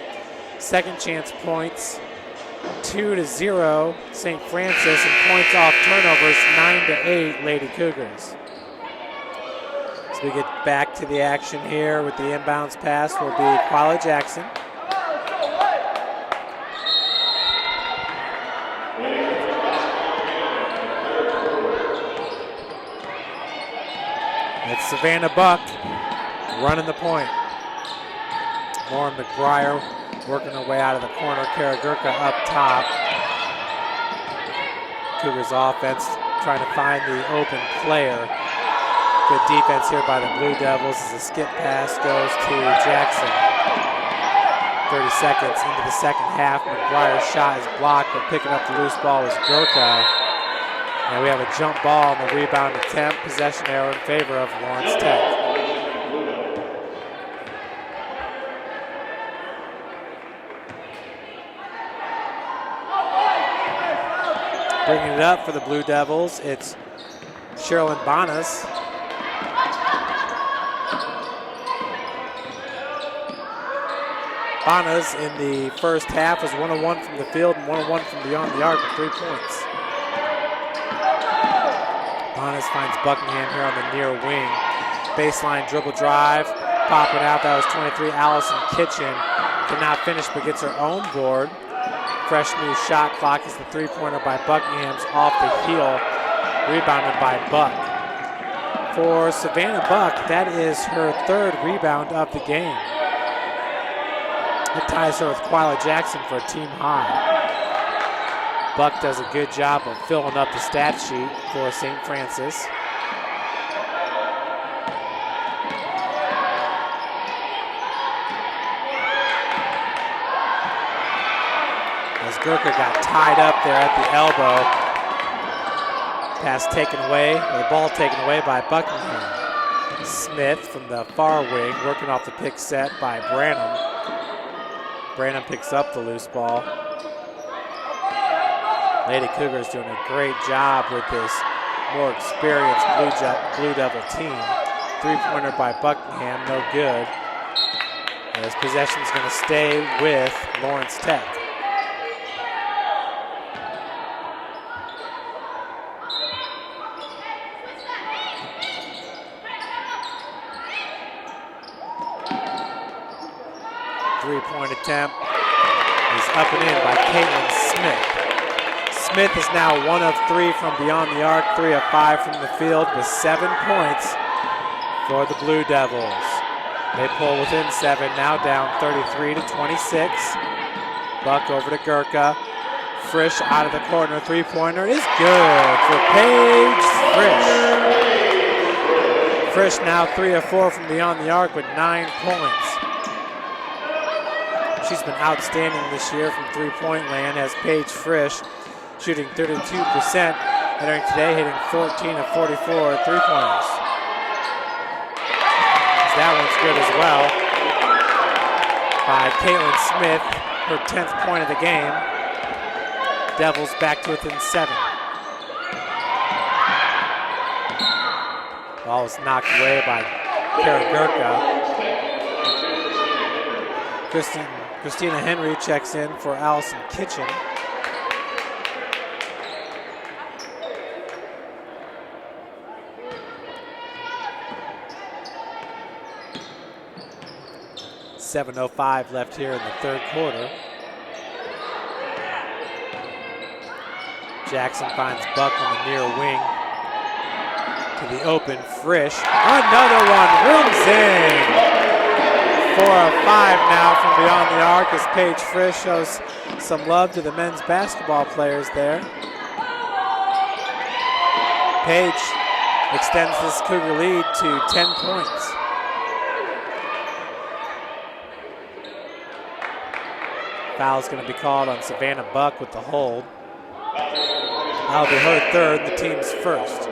Second chance points, 2-0 St. Francis, and points off turnovers, 9-8 Lady Cougars. As we get back to the action here with the inbounds pass will be Quila Jackson. It's Savannah Buck running the point. Lauren McBryar working her way out of the corner. Kara Gurka up top. Cougars offense trying to find the open player. Good defense here by the Blue Devils as the skip pass goes to Jackson. 30 seconds into the second half. McBryar's shot is blocked, but picking up the loose ball is Gurka. And we have a jump ball on the rebound attempt. Possession arrow in favor of Lawrence Tech. Bringing it up for the Blue Devils, it's Sherilyn Bonas. Bonas in the first half was 1 of 1 from the field and 1 of 1 from beyond the arc with 3 points. Bonas finds Buckingham here on the near wing. Baseline dribble drive, popping out. That was 23. Allison Kitchen cannot finish but gets her own board. Fresh new shot clock is the three-pointer by Buckingham's off the heel, rebounded by Buck. For Savannah Buck, that is her 3rd rebound of the game. It ties her with Quila Jackson for a team high. Buck does a good job of filling up the stat sheet for St. Francis. As Gurka got tied up there at the elbow. Pass taken away, or the ball taken away by Buckingham. Smith from the far wing working off the pick set by Branham. Branham picks up the loose ball. Lady Cougars doing a great job with this more experienced Blue Devil team. Three-pointer by Buckingham, no good. And this possession is going to stay with Lawrence Tech. Three-point attempt is up and in by Caitlin Smith. Smith is now 1 of 3 from beyond the arc, 3 of 5 from the field with 7 points for the Blue Devils. They pull within 7, now down 33-26. Buck over to Gurka. Frisch out of the corner, three-pointer is good for Paige Frisch. Frisch now 3 of 4 from beyond the arc with 9 points. She's been outstanding this year from three-point land as Paige Frisch shooting 32%, entering today hitting 14 of 44 three-pointers. That one's good as well by Caitlin Smith, her 10th point of the game. Devils back to within 7. Ball was knocked away by Karagurka. Christina Henry checks in for Allison Kitchen. .7:05 left here in the third quarter. Jackson finds Buck on the near wing to the open. Frisch, another one, rims in. 4 of 5 now from beyond the arc as Paige Frisch shows some love to the men's basketball players there. Paige extends this Cougar lead to 10 points. Foul's going to be called on Savannah Buck with the hold. That'll be her third, the team's first.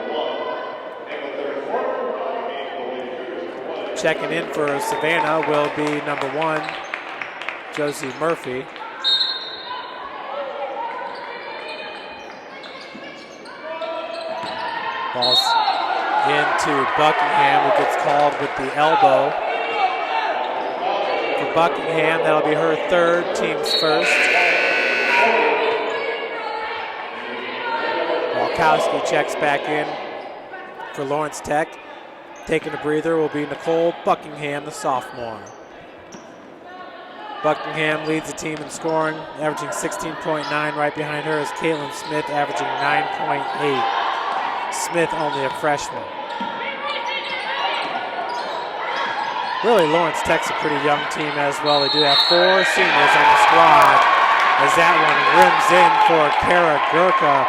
Checking in for Savannah will be number 1, Josie Murphy. Ball's into Buckingham, who gets called with the elbow. For Buckingham, that'll be her third, team's first. Walkowski checks back in for Lawrence Tech. Taking a breather will be Nicole Buckingham, the sophomore. Buckingham leads the team in scoring, averaging 16.9. Right behind her is Caitlin Smith, averaging 9.8. Smith only a freshman. Really, Lawrence Tech's a pretty young team as well. They do have 4 seniors on the squad as that one rims in for Kara Gurka.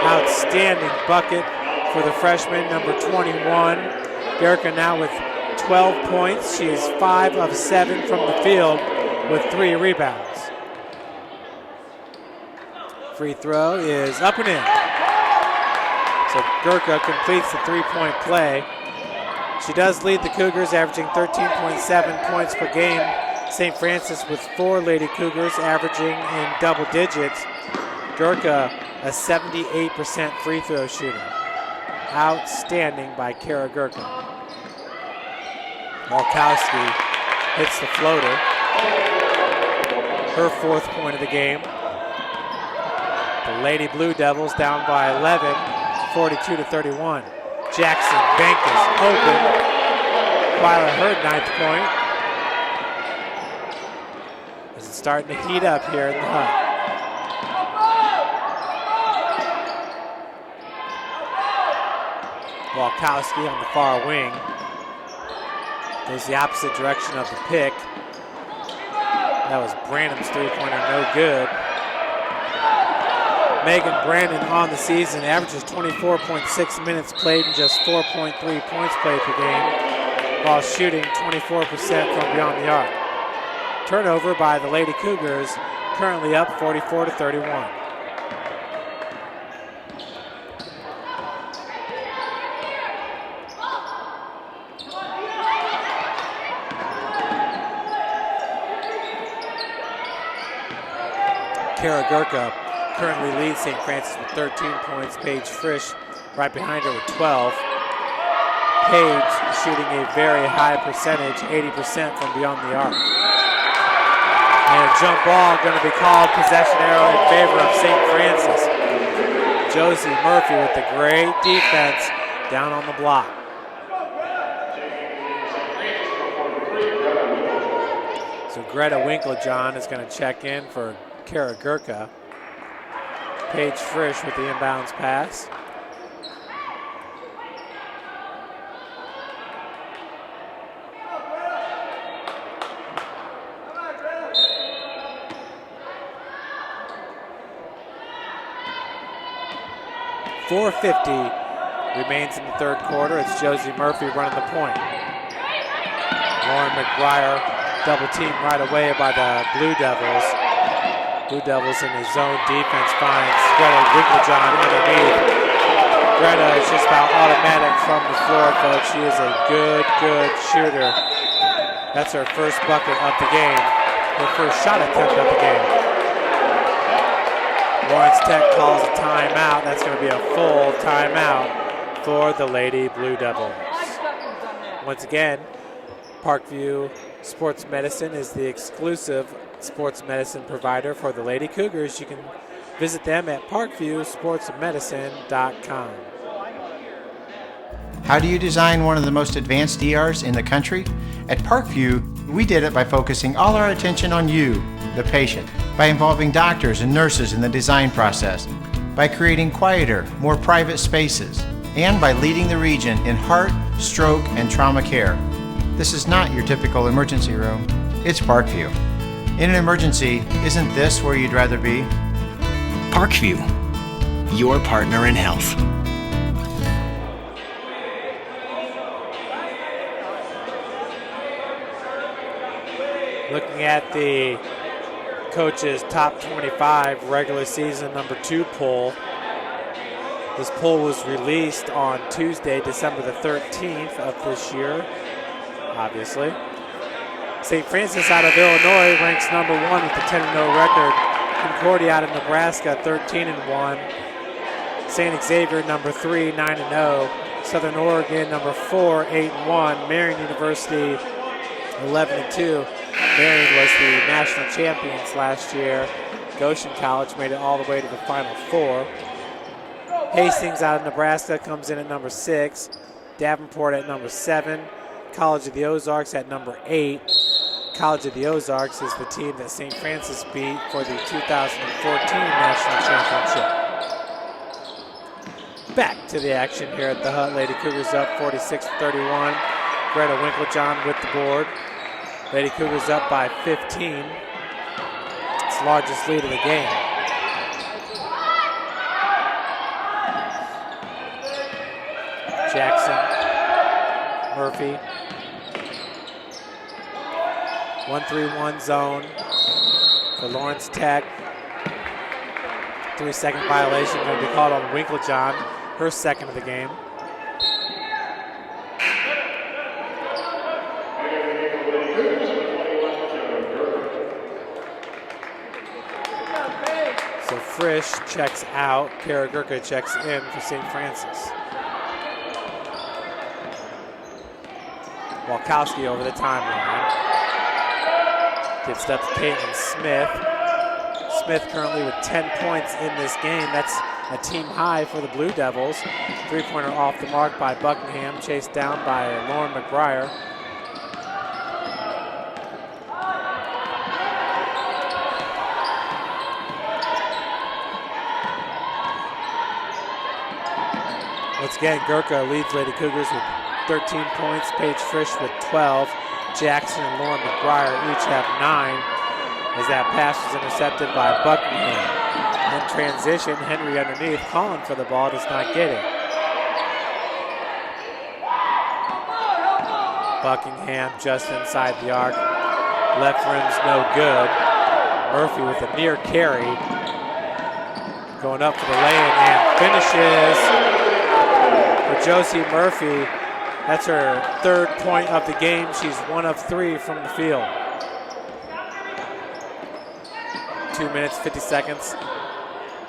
Outstanding bucket for the freshman, number 21. Gurka now with 12 points. She's 5 of 7 from the field with 3 rebounds. Free throw is up and in. So Gurka completes the 3-point play. She does lead the Cougars, averaging 13.7 points per game. St. Francis with 4 Lady Cougars, averaging in double digits. Gurka, a 78% free throw shooter. Outstanding by Kara Gurka. Walkowski hits the floater. Her 4th point of the game. The Lady Blue Devils down by 11, 42-31. Jackson Bankus open. Quila, her 9th point. As it's starting to heat up here in the hut. Walkowski on the far wing. Goes the opposite direction of the pick. That was Brandon's 3-pointer, no good. Megan Brandon on the season averages 24.6 minutes played and just 4.3 points played per game, while shooting 24% from beyond the arc. Turnover by the Lady Cougars, currently up 44-31. Kara Gurka currently leads St. Francis with 13 points. Paige Frisch right behind her with 12. Paige shooting a very high percentage, 80% from beyond the arc. And a jump ball going to be called, possession arrow in favor of St. Francis. Josie Murphy with the great defense down on the block. So Greta Winklejohn is going to check in for Kara Gurka. Paige Frisch with the inbounds pass. .450 remains in the third quarter. It's Josie Murphy running the point. Lauren McBryar double team right away by the Blue Devils. Blue Devils in his zone defense finds Greta Winklejohn underneath. Greta is just about automatic from the floor, folks. She is a good shooter. That's her first bucket of the game. Her first shot attempt of the game. Lawrence Tech calls a timeout. That's going to be a full timeout for the Lady Blue Devils. Once again, Parkview Sports Medicine is the exclusive sports medicine provider for the Lady Cougars. You can visit them at parkviewsportsmedicine.com. How do you design one of the most advanced ERs in the country? At Parkview, we did it by focusing all our attention on you, the patient, by involving doctors and nurses in the design process, by creating quieter, more private spaces, and by leading the region in heart, stroke, and trauma care. This is not your typical emergency room. It's Parkview. In an emergency, isn't this where you'd rather be? Parkview, your partner in health. Looking at the coach's top 25 regular season number 2 poll. This poll was released on Tuesday, December the 13th of this year, obviously. St. Francis out of Illinois ranks number 1 with a 10-0 record. Concordia out of Nebraska, 13-1. St. Xavier, number 3, 9-0. Southern Oregon, number 4, 8-1. Marion University, 11-2. Marion was the national champions last year. Goshen College made it all the way to the Final Four. Hastings out of Nebraska comes in at number 6. Davenport at number 7. College of the Ozarks at number 8. College of the Ozarks is the team that St. Francis beat for the 2014 national championship. Back to the action here at the Hut. Lady Cougars up 46-31. Greta Winklejohn with the board. Lady Cougars up by 15. It's the largest lead of the game. Jackson, Murphy. 1-3-1 zone for Lawrence Tech. 3-second violation going to be called on Winklejohn, her second of the game. So Frisch checks out, Kara Gurka checks in for St. Francis. Walkowski over the timeline. Gets up to Caitlin Smith. Smith currently with 10 points in this game. That's a team high for the Blue Devils. 3-pointer off the mark by Buckingham, chased down by Lauren McBryar. Once again, Gurka leads Lady Cougars with 13 points. Paige Frisch with 12. Jackson and Lauren McBryar each have 9 as that pass was intercepted by Buckingham. In transition, Henry underneath, calling for the ball, does not get it. Buckingham just inside the arc. Left rim's no good. Murphy with a near carry. Going up for the lane and finishes for Josie Murphy. That's her 3rd point of the game. She's 1 of 3 from the field. 2 minutes, 50 seconds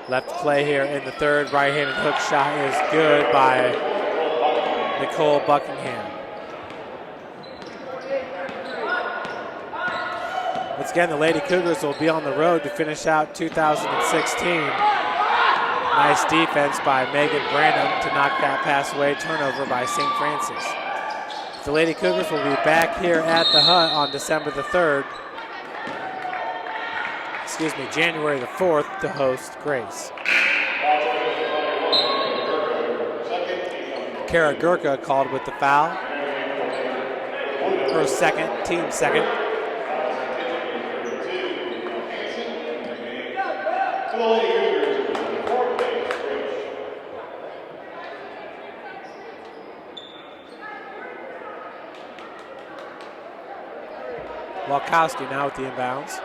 left to play here in the 3rd. Right-handed hook shot is good by Nicole Buckingham. Once again, the Lady Cougars will be on the road to finish out 2016. Nice defense by Megan Branham to knock that pass away. Turnover by St. Francis. The Lady Cougars will be back here at the Hut on December the 3rd. January the 4th to host Grace. Kara Gurka called with the foul. Her second, team second. Walkowski now with the inbounds.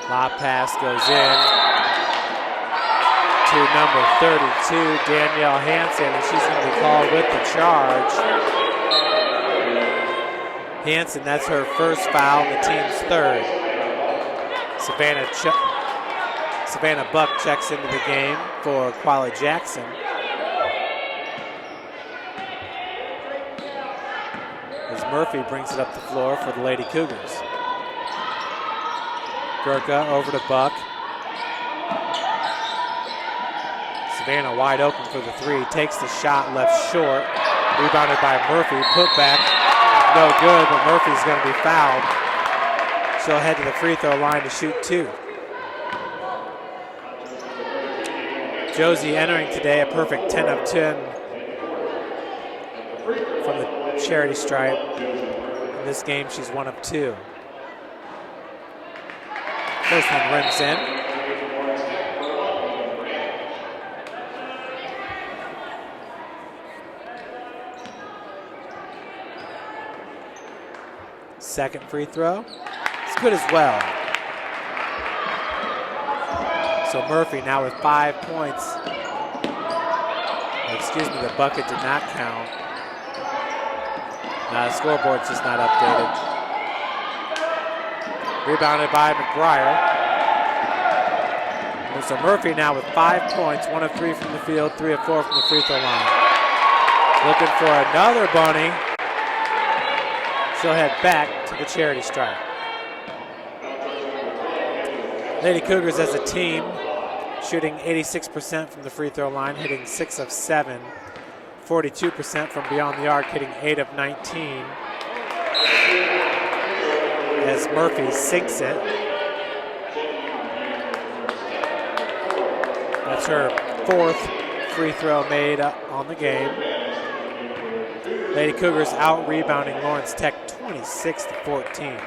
Lob pass goes in to number 32, Danielle Hansen, and she's going to be called with the charge. Hansen, that's her first foul, and the team's third. Savannah Buck checks into the game for Quila Jackson. As Murphy brings it up the floor for the Lady Cougars. Gurka over to Buck. Savannah wide open for the three, takes the shot left short. Rebounded by Murphy, put back, no good, but Murphy's going to be fouled. She'll head to the free throw line to shoot two. Josie entering today a perfect 10 of 10 from the charity stripe. In this game, she's 1 of 2. First one rims in. Second free throw. It's good as well. So Murphy now with 5 points. Excuse me, the bucket did not count. The scoreboard's just not updated. Rebounded by McBryar. And so Murphy now with 5 points, 1 of 3 from the field, 3 of 4 from the free throw line. Looking for another bunny. She'll head back to the charity stripe. Lady Cougars as a team shooting 86% from the free throw line, hitting 6 of 7, 42% from beyond the arc, hitting 8 of 19. As Murphy sinks it. That's her 4th free throw made on the game. Lady Cougars out rebounding Lawrence Tech 26-14.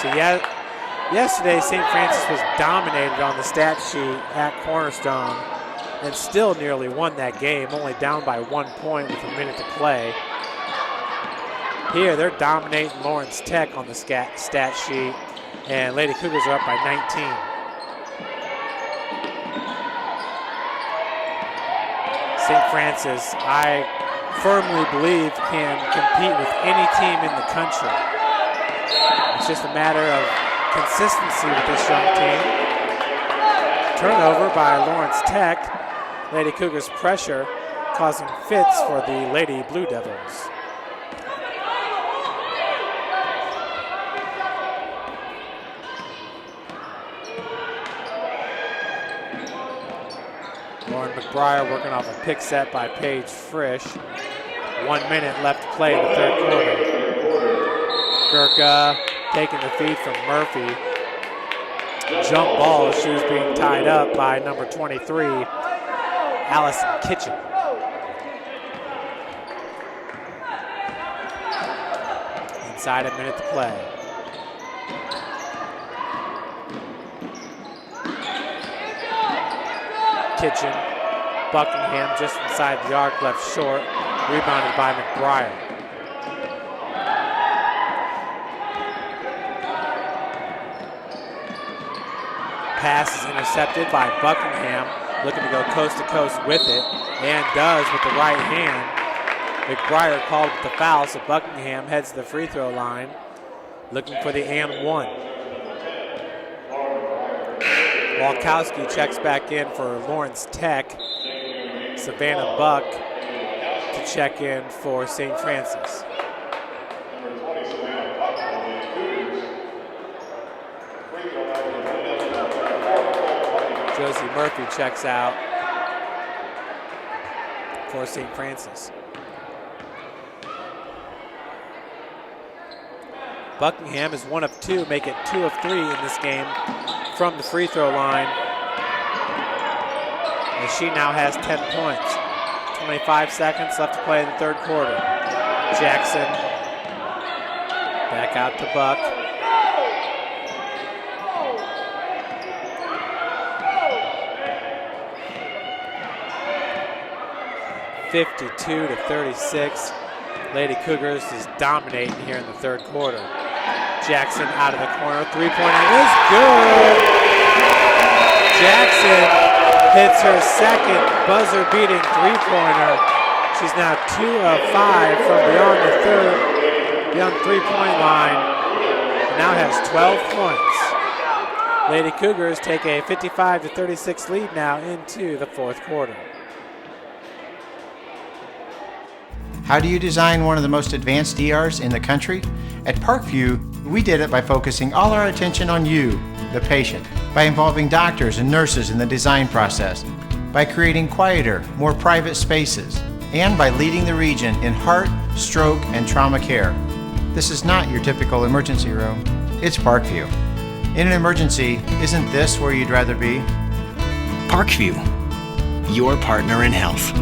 So yesterday St. Francis was dominated on the stat sheet at Cornerstone and still nearly won that game, only down by 1 point with a minute to play. Here they're dominating Lawrence Tech on the stat sheet, and Lady Cougars are up by 19. St. Francis, I firmly believe, can compete with any team in the country. It's just a matter of consistency with this young team. Turnover by Lawrence Tech. Lady Cougars pressure causing fits for the Lady Blue Devils. Lauren McBryar working off a pick set by Paige Frisch. 1 minute left to play in the third quarter. Gurka taking the feed from Murphy. Jump ball as she was being tied up by number 23, Allison Kitchen. Inside a minute to play. Kitchen, Buckingham just inside the arc, left short, rebounded by McBryar. Pass is intercepted by Buckingham, looking to go coast to coast with it, and does with the right hand. McBryar called with the foul, so Buckingham heads to the free throw line, looking for the and one. Walkowski checks back in for Lawrence Tech. Savannah Buck to check in for St. Francis. Josie Murphy checks out for St. Francis. Buckingham is 1 of 2, make it 2 of 3 in this game from the free throw line. And she now has 10 points. 25 seconds left to play in the third quarter. Jackson back out to Buck. (52-36). Lady Cougars is dominating here in the third quarter. Jackson out of the corner, three-pointer is good. Jackson hits her second buzzer-beating three-pointer. She's now 2 of 5 from beyond the three-point line. And now has 12 points. Lady Cougars take a 55-36 lead now into the fourth quarter. How do you design one of the most advanced ERs in the country? At Parkview, we did it by focusing all our attention on you, the patient, by involving doctors and nurses in the design process, by creating quieter, more private spaces, and by leading the region in heart, stroke, and trauma care. This is not your typical emergency room. It's Parkview. In an emergency, isn't this where you'd rather be? Parkview, your partner in health.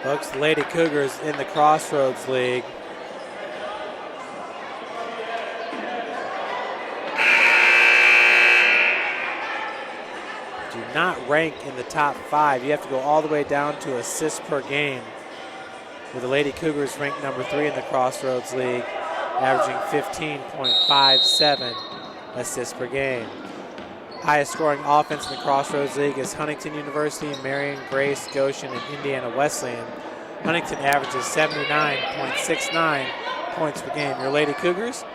Folks, the Lady Cougars in the Crossroads League. Do not rank in the top 5. You have to go all the way down to assists per game, with the Lady Cougars ranked number 3 in the Crossroads League, averaging 15.57 assists per game. Highest scoring offense in the Crossroads League is Huntington University, Marion, Grace, Goshen, and Indiana Wesleyan. Huntington averages 79.69 points per game. Your Lady Cougars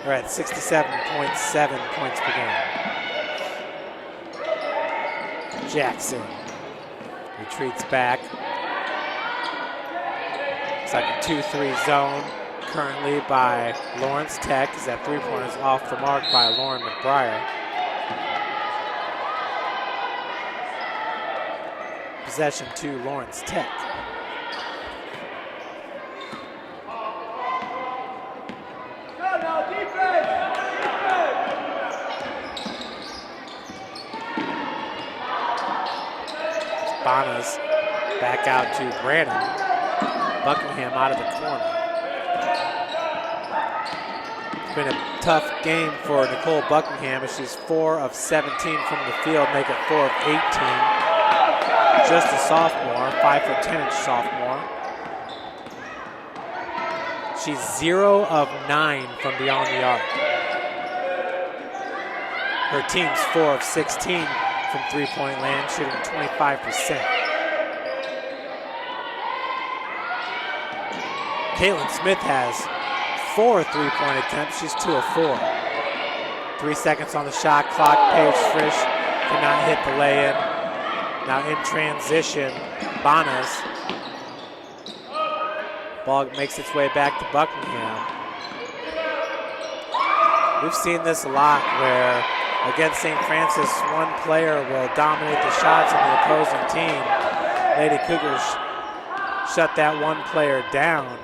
are at 67.7 points per game. Jackson retreats back. It's like a 2-3 zone currently by Lawrence Tech, as that three-pointer is off the mark by Lauren McBryar. Possession to Lawrence Tech. Bonas back out to Brandon. Buckingham out of the corner. It's been a tough game for Nicole Buckingham, as she's 4 of 17 from the field, make it 4 of 18. Just a sophomore, 5'10" sophomore. She's 0 of 9 from beyond the arc. Her team's 4 of 16 from three-point land, shooting 25%. Caitlin Smith has 4 three-point attempts. She's 2 of 4. 3 seconds on the shot clock. Paige Frisch cannot hit the lay-in. Now in transition, Bonas. Ball makes its way back to Buckingham. We've seen this a lot where against St. Francis, one player will dominate the shots on the opposing team. Lady Cougars shut that one player down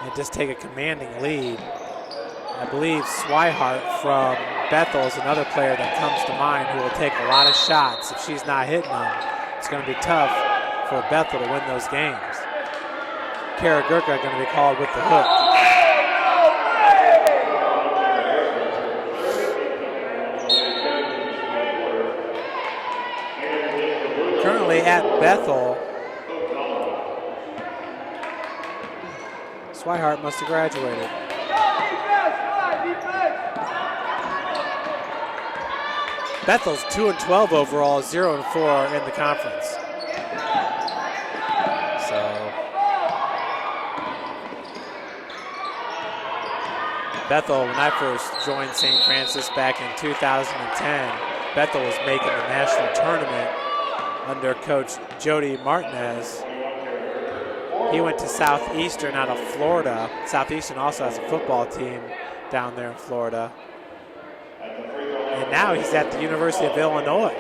and just take a commanding lead. I believe Swihart from Bethel is another player that comes to mind who will take a lot of shots. If she's not hitting them, it's going to be tough for Bethel to win those games. Kara Gurka going to be called with the hook. Currently at Bethel, Swihart must have graduated. Bethel's 2-12 overall, 0-4 in the conference. So Bethel, when I first joined St. Francis back in 2010, Bethel was making the national tournament under Coach Jody Martinez. He went to Southeastern out of Florida. Southeastern also has a football team down there in Florida. And now he's at the University of Illinois,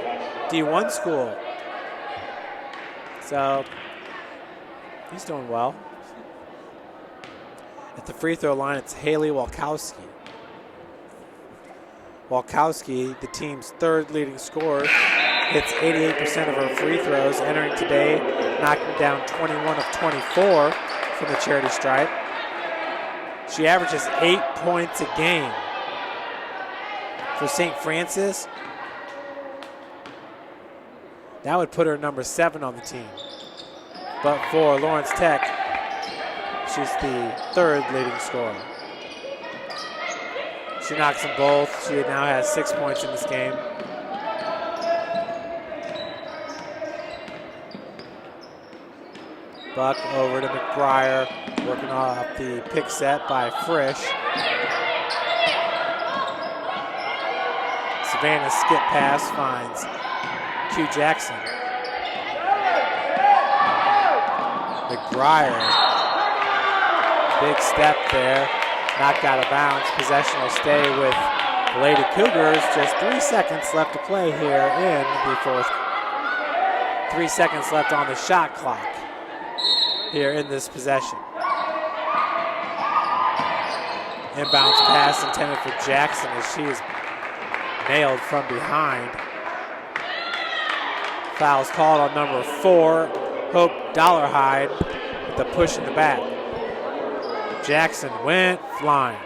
D1 school. So he's doing well. At the free throw line, it's Haley Walkowski. Walkowski, the team's third leading scorer, hits 88% of her free throws, entering today, knocking down 21 of 24 from the charity stripe. She averages 8 points a game. For St. Francis, that would put her number 7 on the team. But for Lawrence Tech, she's the third leading scorer. She knocks them both. She now has 6 points in this game. Buck over to McBryar, working off the pick set by Frisch. Savannah's skip pass finds Quila Jackson. McBryar, big step there, knocked out of bounds. Possession will stay with the Lady Cougars. Just 3 seconds left to play here in the fourth. 3 seconds left on the shot clock here in this possession. Inbounds pass intended for Jackson as she is nailed from behind. Foul's called on number 4, Hope Dollarhide, with the push in the back. Jackson went flying.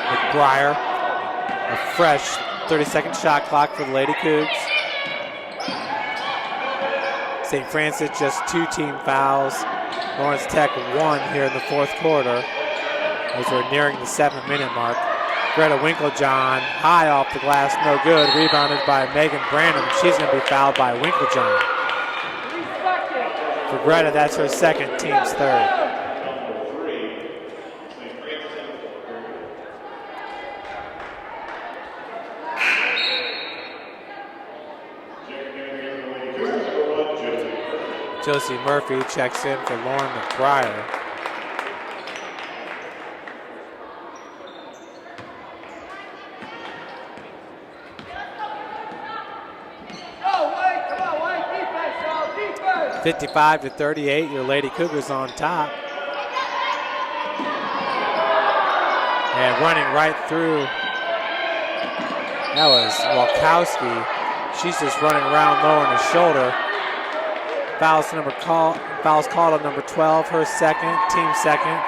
McBryar, a fresh 30-second shot clock for the Lady Cougs. St. Francis just 2 team fouls. Lawrence Tech 1 here in the fourth quarter as we're nearing the 7-minute mark. Greta Winklejohn, high off the glass, no good. Rebounded by Megan Branham. She's going to be fouled by Winklejohn. For Greta, that's her second, team's third. Josie Murphy checks in for Lauren McBryar. Defense. 55-38, your Lady Cougars on top. And running right through, that was Walkowski. She's just running around lowering her shoulder. Fouls called on number 12, her second, team second.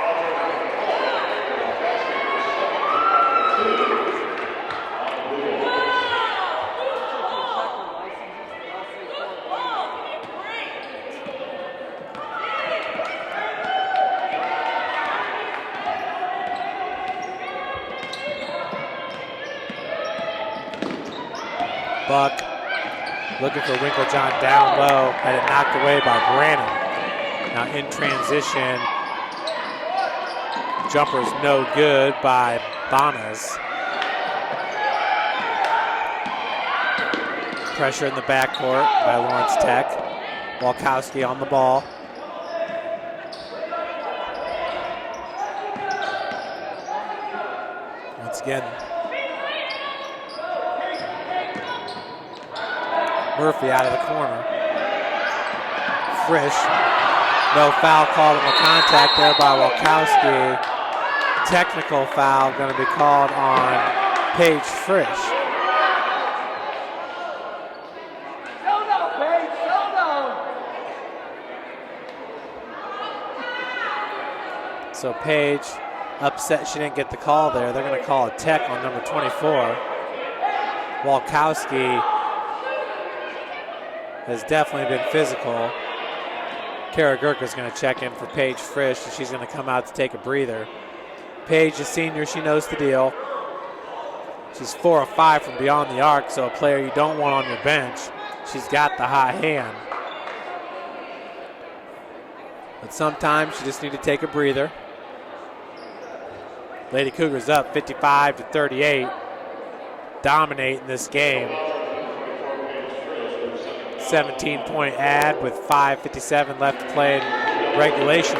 Buck looking for Winklejohn down low, had it knocked away by Branham. Now in transition, jumper's no good by Bonas. Pressure in the backcourt by Lawrence Tech. Walkowski on the ball. Once again, Murphy out of the corner. Frisch. No foul called on the contact there by Walkowski. Technical foul going to be called on Paige Frisch. So Paige upset she didn't get the call there. They're going to call a tech on number 24. Walkowski has definitely been physical. Kara Gurka's going to check in for Paige Frisch, and she's going to come out to take a breather. Paige, a senior, she knows the deal. She's 4 of 5 from beyond the arc, so a player you don't want on your bench. She's got the high hand. But sometimes you just need to take a breather. Lady Cougars up 55-38, dominating this game. 17-point ad with 5:57 left to play in regulation.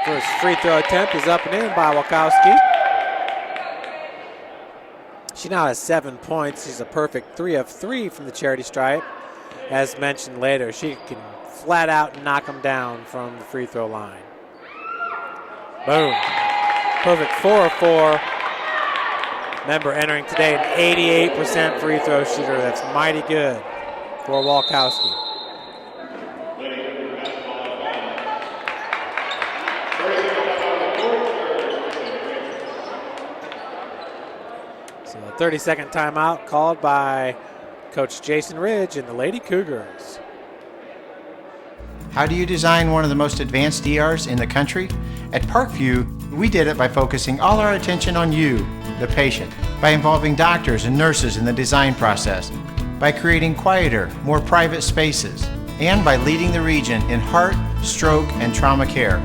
First free throw attempt is up and in by Walkowski. She now has 7 points. She's a perfect 3 of 3 from the charity stripe. As mentioned later, she can flat out knock them down from the free throw line. Boom. Perfect 4 of 4. Member entering today an 88% free throw shooter. That's mighty good for Walkowski. So a 30-second timeout called by Coach Jason Ridge and the Lady Cougars. How do you design one of the most advanced ERs in the country? At Parkview, we did it by focusing all our attention on you, the patient, by involving doctors and nurses in the design process, by creating quieter, more private spaces, and by leading the region in heart, stroke, and trauma care.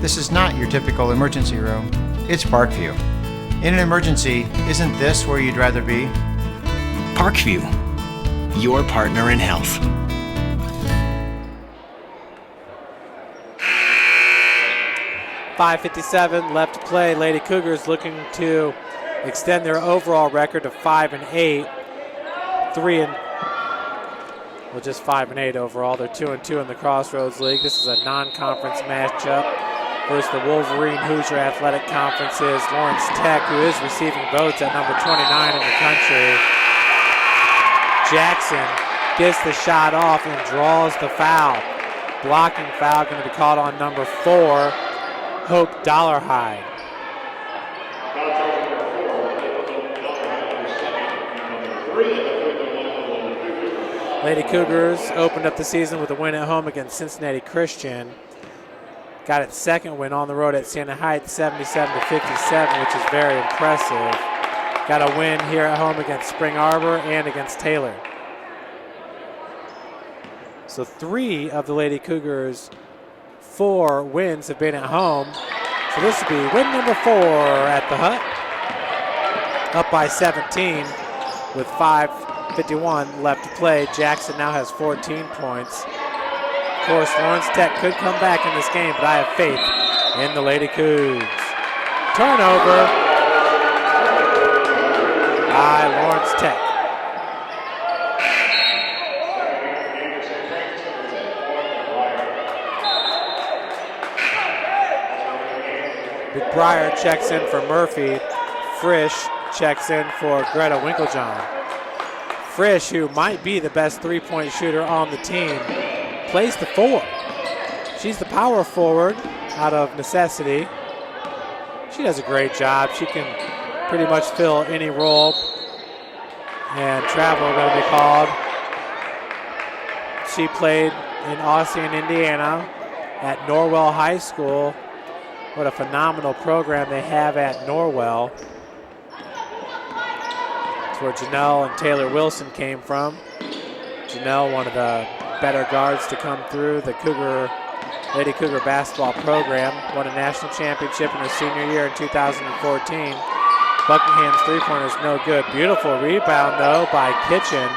This is not your typical emergency room. It's Parkview. In an emergency, isn't this where you'd rather be? Parkview, your partner in health. .557 left to play. Lady Cougars looking to extend their overall record to 5-8. Just 5-8 overall. They're 2-2 in the Crossroads League. This is a non-conference matchup versus the Wolverine-Hoosier Athletic Conference's Lawrence Tech, who is receiving votes at number 29 in the country. Jackson gets the shot off and draws the foul. Blocking foul going to be called on number 4, Hope Dollarhide. Lady Cougars opened up the season with a win at home against Cincinnati Christian. Got its second win on the road at Santa Heights, 77-57, which is very impressive. Got a win here at home against Spring Arbor and against Taylor. So 3 of the Lady Cougars' 4 wins have been at home. So this will be win number 4 at the Hut. Up by 17 with 5:51 left to play. Jackson now has 14 points. Of course, Lawrence Tech could come back in this game, but I have faith in the Lady Cougs. Turnover by Lawrence Tech. McBryar checks in for Murphy. Frisch checks in for Greta Winklejohn. Frisch, who might be the best three-point shooter on the team, plays the 4. She's the power forward out of necessity. She does a great job. She can pretty much fill any role. And travel going to be called. She played in Ossian, Indiana at Norwell High School. What a phenomenal program they have at Norwell. It's where Janelle and Taylor Wilson came from. Janelle, one of the better guards to come through the Lady Cougar basketball program. Won a national championship in her senior year in 2014. Buckingham's three-pointer is no good. Beautiful rebound, though, by Kitchen.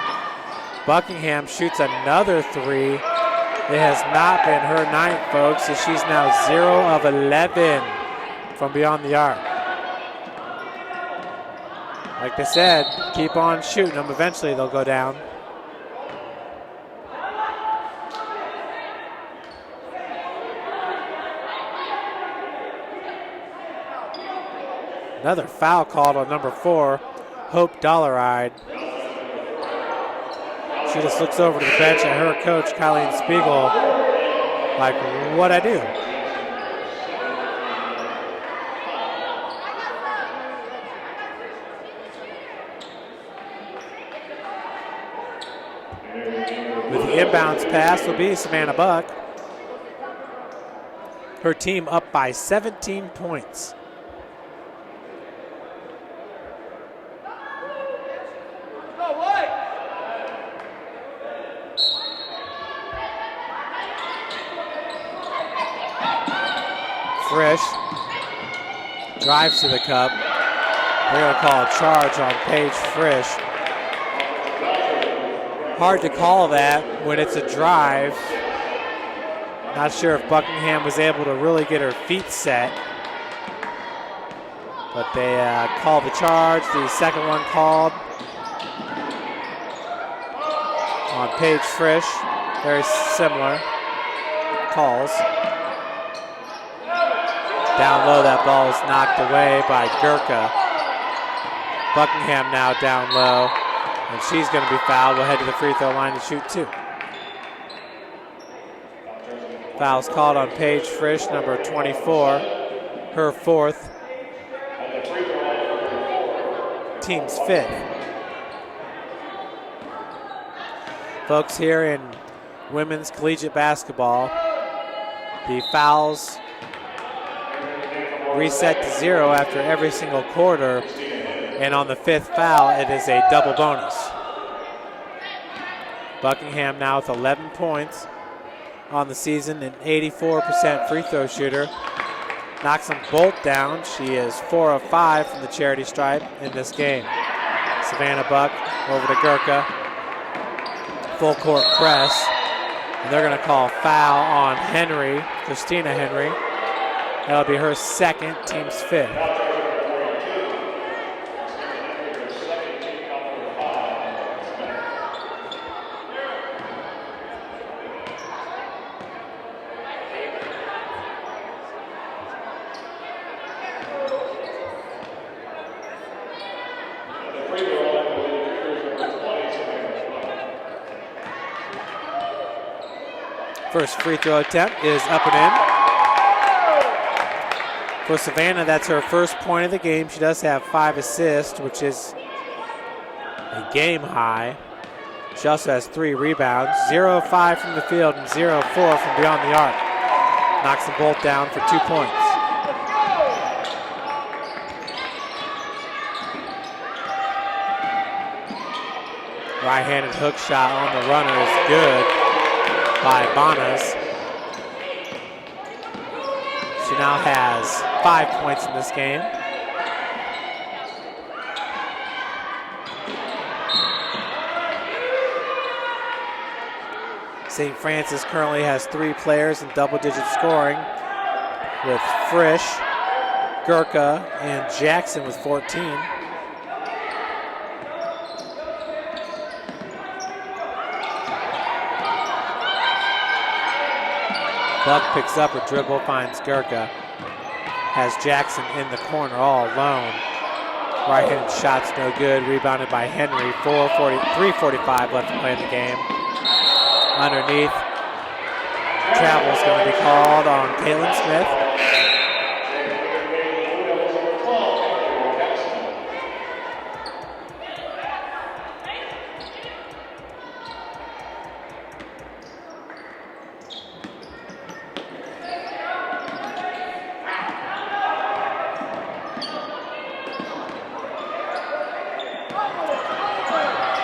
Buckingham shoots another 3. It has not been her night, folks, as she's now 0 of 11 from beyond the arc. Like I said, keep on shooting them. Eventually they'll go down. Another foul called on number 4, Hope Dollarhide. She just looks over to the bench at her coach, Colleen Spiegel, like, what'd I do? With the inbounds pass will be Savannah Buck. Her team up by 17 points. Frisch drives to the cup. They're going to call a charge on Paige Frisch. Hard to call that when it's a drive. Not sure if Buckingham was able to really get her feet set. But they called the charge. The second one called on Paige Frisch. Very similar calls. Down low, that ball is knocked away by Gurka. Buckingham now down low, and she's going to be fouled. We'll head to the free throw line to shoot 2. Foul's called on Paige Frisch, number 24, her 4th, team's 5th. Folks, here in women's collegiate basketball, the fouls reset to 0 after every single quarter, and on the 5th foul, it is a double bonus. Buckingham now with 11 points on the season, an 84% free throw shooter. Knocks them both down. She is 4 of 5 from the charity stripe in this game. Savannah Buck over to Gurka. Full court press. And they're going to call foul on Henry, Christina Henry. That'll be her 2nd, team's 5th. First free throw attempt is up and in. For Savannah, that's her first point of the game. She does have 5 assists, which is a game high. She also has 3 rebounds, 0 of 5 from the field and 0 of 4 from beyond the arc. Knocks them both down for 2 points. Right-handed hook shot on the runner is good by Bonas. She now has 5 points in this game. St. Francis currently has 3 players in double-digit scoring, with Frisch, Gurka, and Jackson with 14. Buck picks up a dribble, finds Gurka. Has Jackson in the corner all alone. Right-handed shot's no good, rebounded by Henry. 3:45 left to play in the game. Underneath, travel is going to be called on Caitlin Smith.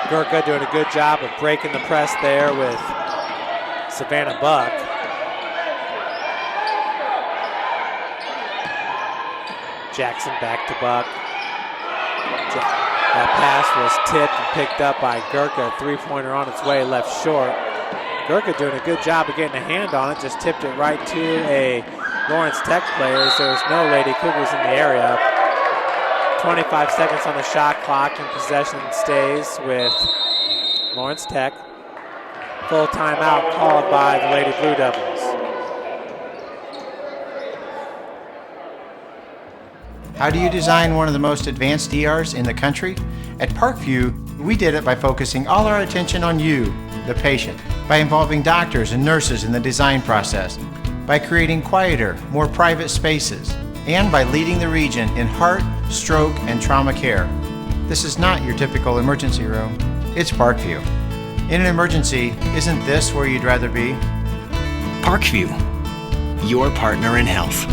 Gurka doing a good job of breaking the press there with Savannah Buck. Jackson back to Buck. That pass was tipped and picked up by Gurka. 3-pointer on its way, left short. Gurka doing a good job of getting a hand on it, just tipped it right to a Lawrence Tech player. There's no Lady Cougars in the area. 25 seconds on the shot clock, and possession stays with Lawrence Tech. Full timeout called by the Lady Blue Devils. How do you design one of the most advanced ERs in the country? At Parkview, we did it by focusing all our attention on you, the patient, by involving doctors and nurses in the design process, by creating quieter, more private spaces, and by leading the region in heart, stroke, and trauma care. This is not your typical emergency room. It's Parkview. In an emergency, isn't this where you'd rather be? Parkview, your partner in health.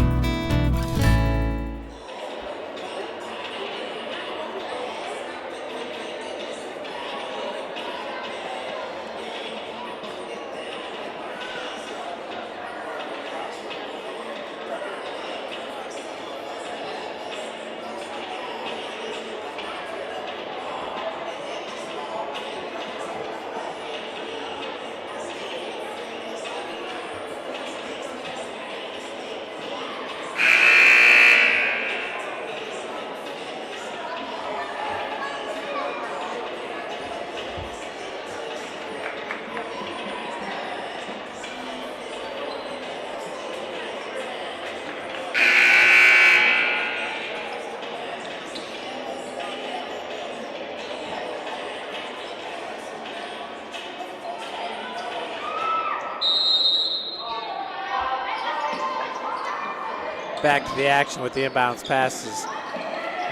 Back to the action with the inbounds passes.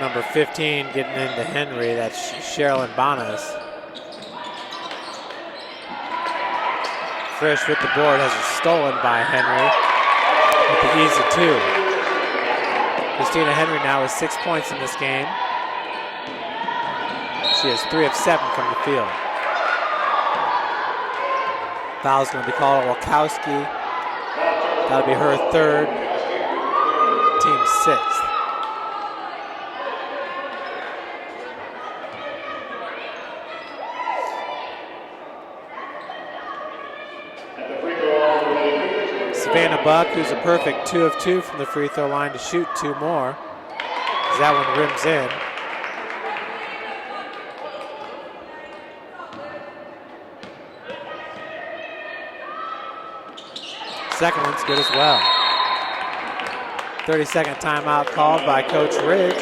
Number 15 getting into Henry. That's Sherilyn Bonas. Frisch with the board, has it stolen by Henry with the easy 2. Christina Henry now has 6 points in this game. She has 3 of 7 from the field. Foul's going to be called on Walkowski. That'll be her 3rd, team 6th. Savannah Buck, who's a perfect 2 of 2 from the free throw line, to shoot 2 more, as that one rims in. Second one's good as well. 30-second timeout called by Coach Ridge.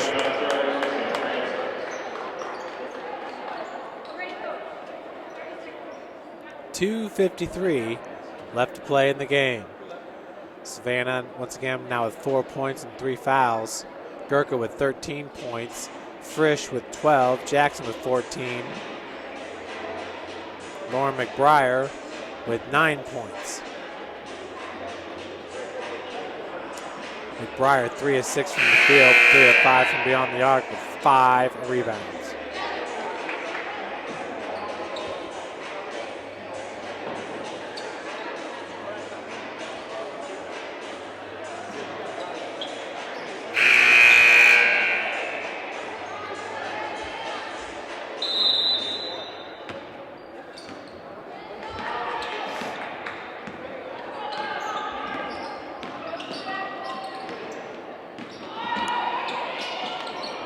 .253 left to play in the game. Savannah, once again, now with 4 points and 3 fouls. Gurka with 13 points. Frisch with 12. Jackson with 14. Lauren McBryar with 9 points. McBryar 3 of 6 from the field, 3 of 5 from beyond the arc with 5 rebounds.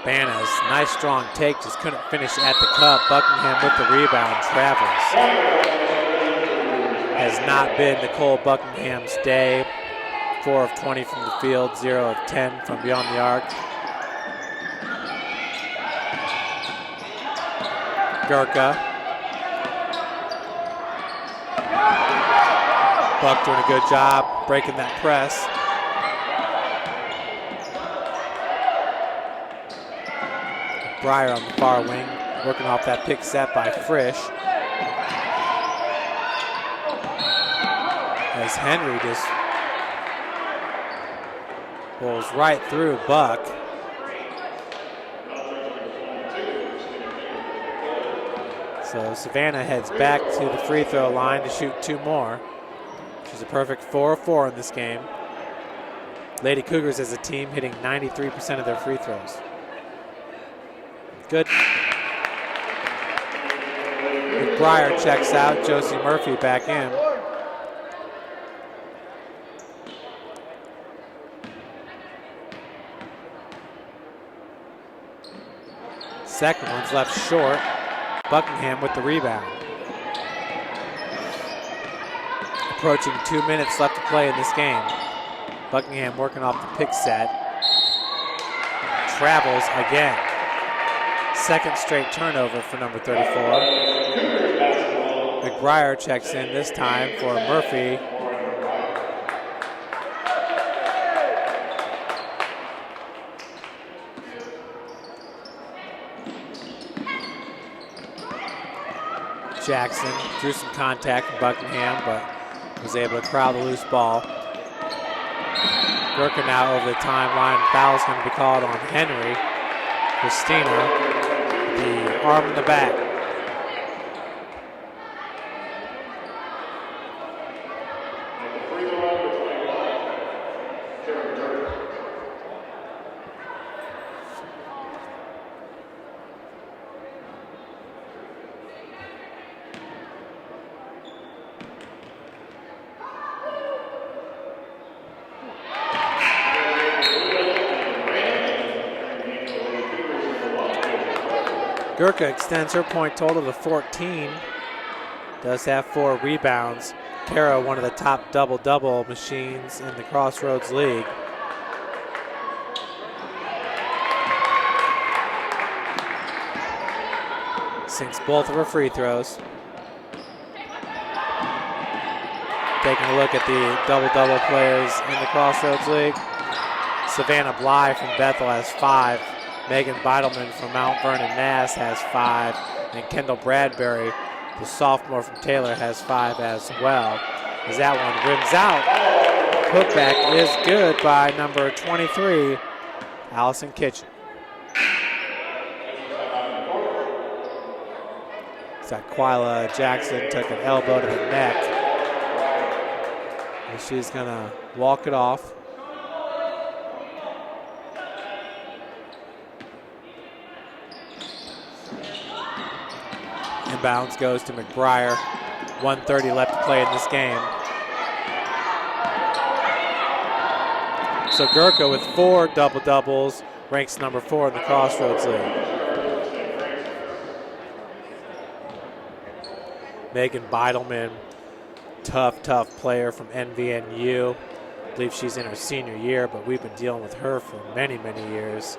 Banas, nice strong take, just couldn't finish at the cup. Buckingham with the rebound, travels. Has not been Nicole Buckingham's day. 4 of 20 from the field, 0 of 10 from beyond the arc. Gurka. Buck doing a good job breaking that press. McBryar on the far wing, working off that pick set by Frisch. As Henry just pulls right through Buck. So Savannah heads back to the free throw line to shoot 2 more. She's a perfect 4 of 4 in this game. Lady Cougars as a team hitting 93% of their free throws. Good. McBryar checks out. Josie Murphy back in. Second one's left short. Buckingham with the rebound. Approaching 2 minutes left to play in this game. Buckingham working off the pick set. Travels again. Second straight turnover for number 34. McBryar checks in this time for Murphy. Jackson drew some contact from Buckingham, but was able to corral the loose ball. Gurka now over the timeline. Foul's going to be called on Henry. Christina, the arm in the back. Gurka extends her point total to 14. Does have 4 rebounds. Kara, one of the top double-double machines in the Crossroads League. Sinks both of her free throws. Taking a look at the double-double players in the Crossroads League. Savannah Bly from Bethel has 5. Megan Beidelman from Mount Vernon Mass has 5. And Kendall Bradbury, the sophomore from Taylor, has 5 as well. As that one rims out. Putback is good by number 23, Allison Kitchen. So Quila Jackson took an elbow to the neck. And she's gonna walk it off. Inbounds goes to McBryar. 1:30 left to play in this game. So Gurkha with 4 double-doubles ranks number 4 in the Crossroads League. Megan Beidelman, tough player from NVNU. I believe she's in her senior year, but we've been dealing with her for many years.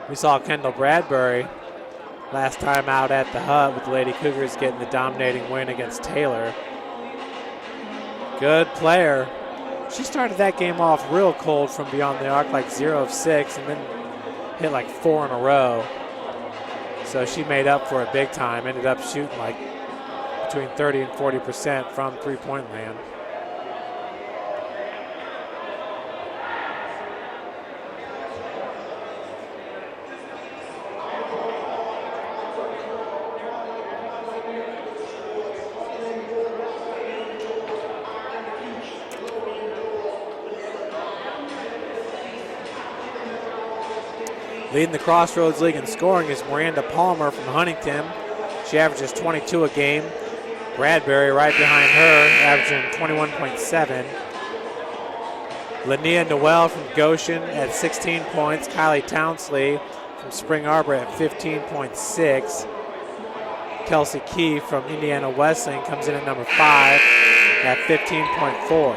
We saw Kendall Bradbury last time out at the Hut with the Lady Cougars getting the dominating win against Taylor. Good player. She started that game off real cold from beyond the arc, like 0 of 6, and then hit like 4 in a row. So she made up for it big time, ended up shooting like between 30 and 40% from three-point land. Leading the Crossroads League in scoring is Miranda Palmer from Huntington. She averages 22 a game. Bradbury right behind her, averaging 21.7. Linnea Noel from Goshen at 16 points. Kylie Townsley from Spring Arbor at 15.6. Kelsey Key from Indiana Wesleyan comes in at number 5 at 15.4.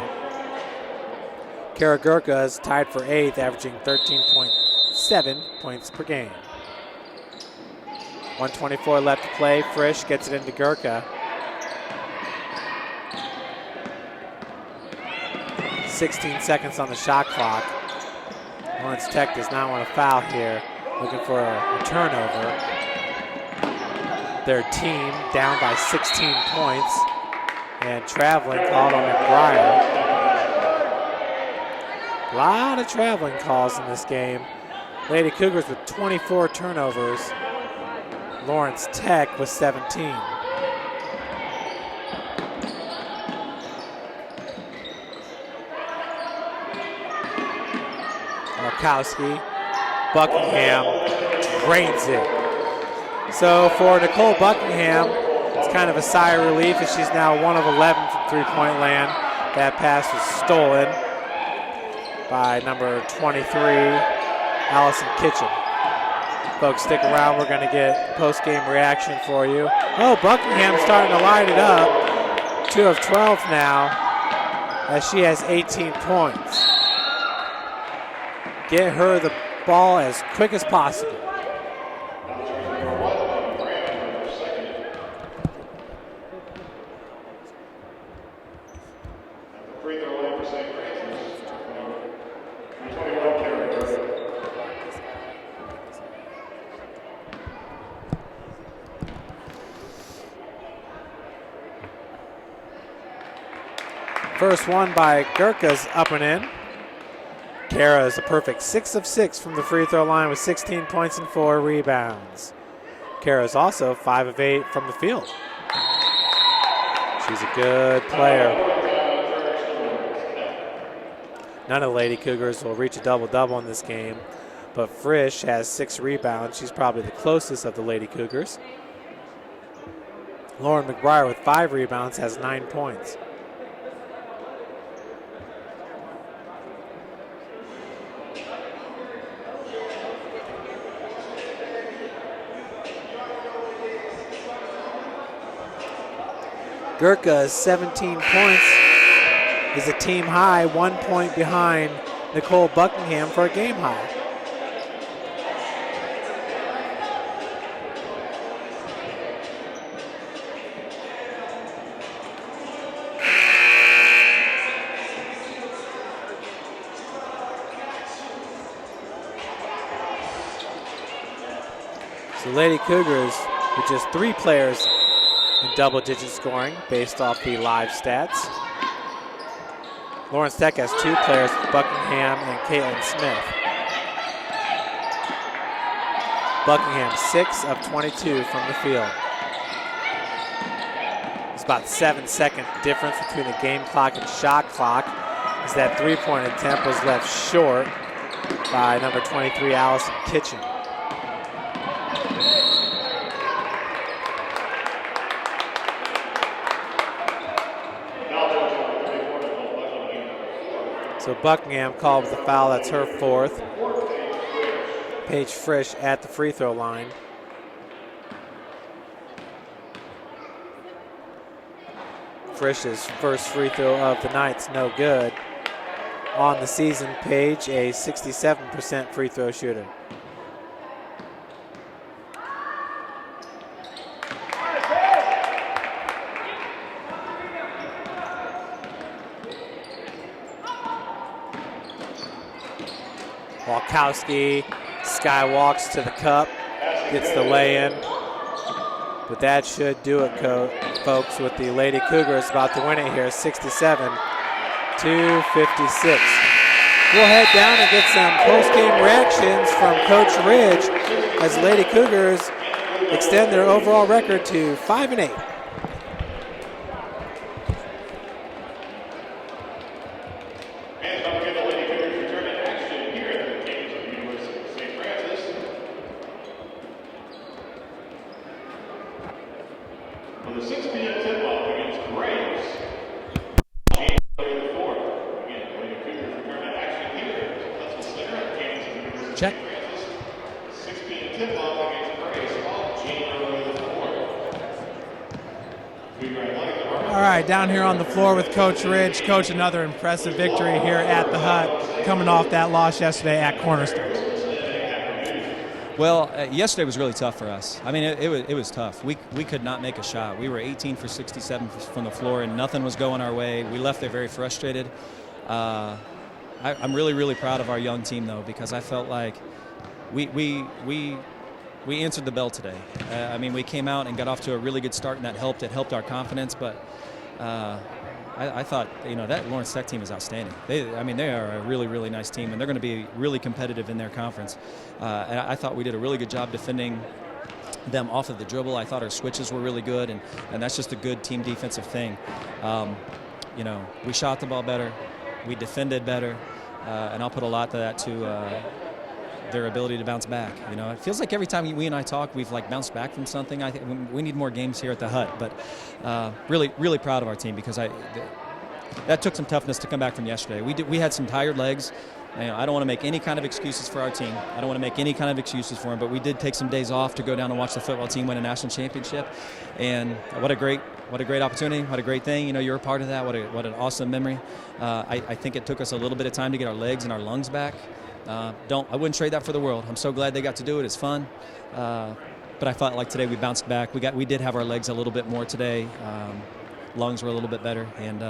Kara Gurkha is tied for 8th, averaging 13.7 points per game. 1:24 left to play. Frisch gets it into Gurkha. 16 seconds on the shot clock. Lawrence Tech does not want to foul here. Looking for a turnover. Their team down by 16 points. And traveling called on McBryar. A lot of traveling calls in this game. Lady Cougars with 24 turnovers. Lawrence Tech with 17. Markowski, Buckingham drains it. So for Nicole Buckingham, it's kind of a sigh of relief as she's now 1 of 11 from three-point land. That pass was stolen by number 23, Allison Kitchen. Folks, stick around. We're going to get post-game reaction for you. Oh, Buckingham starting to light it up. 2 of 12 now as she has 18 points. Get her the ball as quick as possible. First one by Gurkha's up and in. Kara is a perfect 6 of 6 from the free throw line with 16 points and 4 rebounds. Kara is also 5 of 8 from the field. She's a good player. None of the Lady Cougars will reach a double-double in this game, but Frisch has 6 rebounds. She's probably the closest of the Lady Cougars. Lauren McBryar with 5 rebounds has 9 points. Gurkha's 17 points is a team high, 1 point behind Nicole Buckingham for a game high. Lady Cougars with just 3 players in double-digit scoring based off the live stats. Lawrence Tech has 2 players, Buckingham and Caitlin Smith. Buckingham 6 of 22 from the field. It's about 7-second difference between the game clock and shot clock, as that 3-point attempt was left short by number 23, Allison Kitchen. So Buckingham called with the foul. That's her 4th. Paige Frisch at the free throw line. Frisch's first free throw of the night's no good. On the season, Paige, a 67% free throw shooter. Walkowski skywalks to the cup, gets the lay-in. But that should do it, folks, with the Lady Cougars about to win it here, 67-56. We'll head down and get some post-game reactions from Coach Ridge as Lady Cougars extend their overall record to 5-8. Check. All right, down here on the floor with Coach Ridge. Coach, another impressive victory here at the Hut, coming off that loss yesterday at Cornerstone. Well, yesterday was really tough for us. I mean, it was tough. We could not make a shot. We were 18 for 67 from the floor, and nothing was going our way. We left there very frustrated. I'm really proud of our young team, though, because I felt like we answered the bell today. I mean, we came out and got off to a really good start, and that helped. It helped our confidence, but I thought, that Lawrence Tech team is outstanding. They are a really nice team, and they're going to be really competitive in their conference. And I thought we did a really good job defending them off of the dribble. I thought our switches were really good, and that's just a good team defensive thing. We shot the ball better. We defended better, and I'll put a lot to that to their ability to bounce back. It feels like every time we and I talk, we've bounced back from something. I think we need more games here at the Hut, but really proud of our team because that took some toughness to come back from yesterday. We had some tired legs. I don't want to make any kind of excuses for our team. I don't want to make any kind of excuses for them, but we did take some days off to go down and watch the football team win a national championship, and what a great opportunity, what a great thing. You're a part of that. What an awesome memory. I think it took us a little bit of time to get our legs and our lungs back. I wouldn't trade that for the world. I'm so glad they got to do it. It's fun. But I felt like today we bounced back. We did have our legs a little bit more today. Lungs were a little bit better, and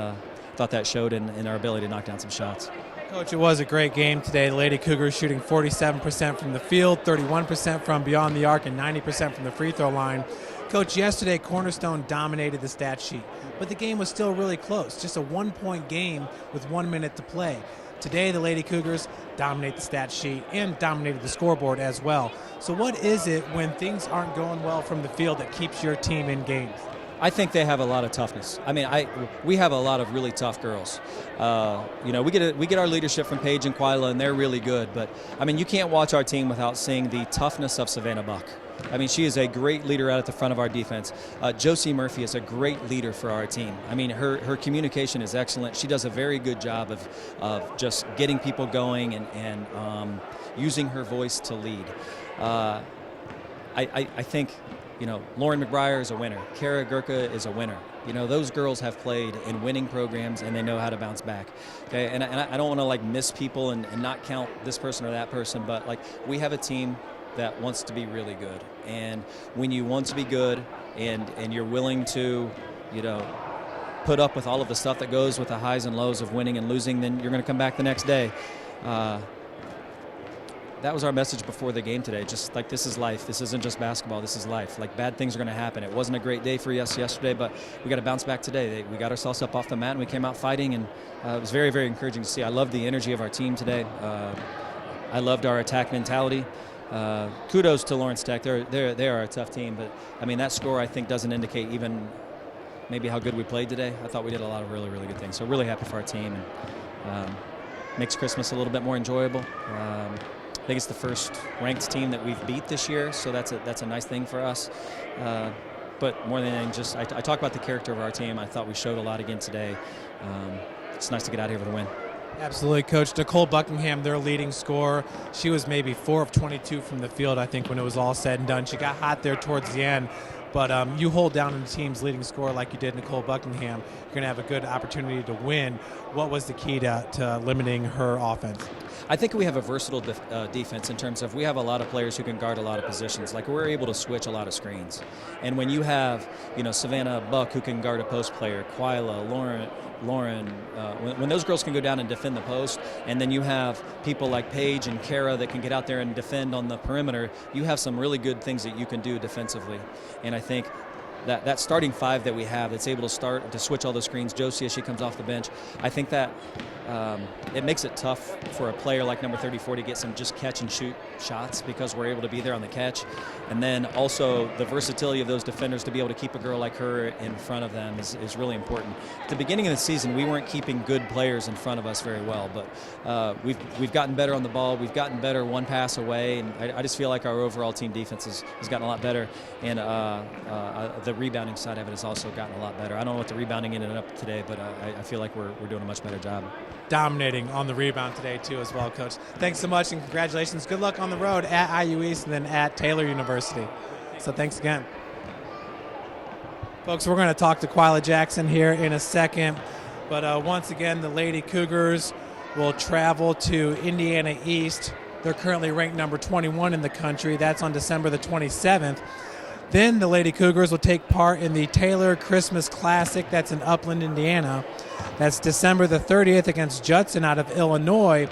thought that showed in our ability to knock down some shots. Coach, it was a great game today. The Lady Cougars shooting 47% from the field, 31% from beyond the arc, and 90% from the free throw line. Coach, yesterday Cornerstone dominated the stat sheet, but the game was still really close. Just a 1-point game with 1 minute to play. Today, the Lady Cougars dominate the stat sheet and dominated the scoreboard as well. So what is it when things aren't going well from the field that keeps your team in games? I think they have a lot of toughness. I mean, we have a lot of really tough girls. We get our leadership from Paige and Quila, and they're really good. But I mean, you can't watch our team without seeing the toughness of Savannah Buck. I mean, she is a great leader out at the front of our defense. Josie Murphy is a great leader for our team. I mean, her communication is excellent. She does a very good job of just getting people going and using her voice to lead. I think. Lauren McBryar is a winner. Kara Gurka is a winner. Those girls have played in winning programs, and they know how to bounce back. Okay, and I don't want to miss people and not count this person or that person, but we have a team that wants to be really good. And when you want to be good and you're willing to, put up with all of the stuff that goes with the highs and lows of winning and losing, then you're going to come back the next day. that was our message before the game today. Just like, this is life. This isn't just basketball. This is life. Like, bad things are going to happen. It wasn't a great day for us yesterday, but we got to bounce back today. We got ourselves up off the mat and we came out fighting, and it was very, very encouraging to see. I love the energy of our team today. I loved our attack mentality. Kudos to Lawrence Tech. They are a tough team, but I mean, that score I think doesn't indicate even maybe how good we played today. I thought we did a lot of really, really good things. So really happy for our team, and makes Christmas a little bit more enjoyable. I think it's the first ranked team that we've beat this year, so that's a nice thing for us. But more than anything, just I talk about the character of our team. I thought we showed a lot again today. It's nice to get out here with a win. Absolutely, Coach. Nicole Buckingham, their leading scorer, she was maybe 4 of 22 from the field, I think, when it was all said and done. She got hot there towards the end, but you hold down the team's leading scorer like you did Nicole Buckingham, you're going to have a good opportunity to win. What was the key to limiting her offense? I think we have a versatile defense in terms of we have a lot of players who can guard a lot of positions. Like, we're able to switch a lot of screens. And when you have, Savannah Buck who can guard a post player, Quila, Lauren, when those girls can go down and defend the post, and then you have people like Paige and Kara that can get out there and defend on the perimeter, you have some really good things that you can do defensively. And I think that starting five that we have that's able to switch all the screens, Josie as she comes off the bench, I think that it makes it tough for a player like number 34 to get some just catch and shoot shots because we're able to be there on the catch. And then also the versatility of those defenders to be able to keep a girl like her in front of them is really important. At the beginning of the season, we weren't keeping good players in front of us very well, but we've gotten better on the ball. We've gotten better one pass away, and I just feel like our overall team defense has gotten a lot better, and the rebounding side of it has also gotten a lot better. I don't know what the rebounding ended up today, but I feel like we're doing a much better job. Dominating on the rebound today too as well, Coach. Thanks so much and congratulations. Good luck on the road at IU East and then at Taylor University. So thanks again. Folks, we're going to talk to Quila Jackson here in a second, but once again, the Lady Cougars will travel to Indiana East. They're currently ranked number 21 in the country. That's on December the 27th. Then the Lady Cougars will take part in the Taylor Christmas Classic. That's in Upland, Indiana. That's December the 30th against Judson out of Illinois,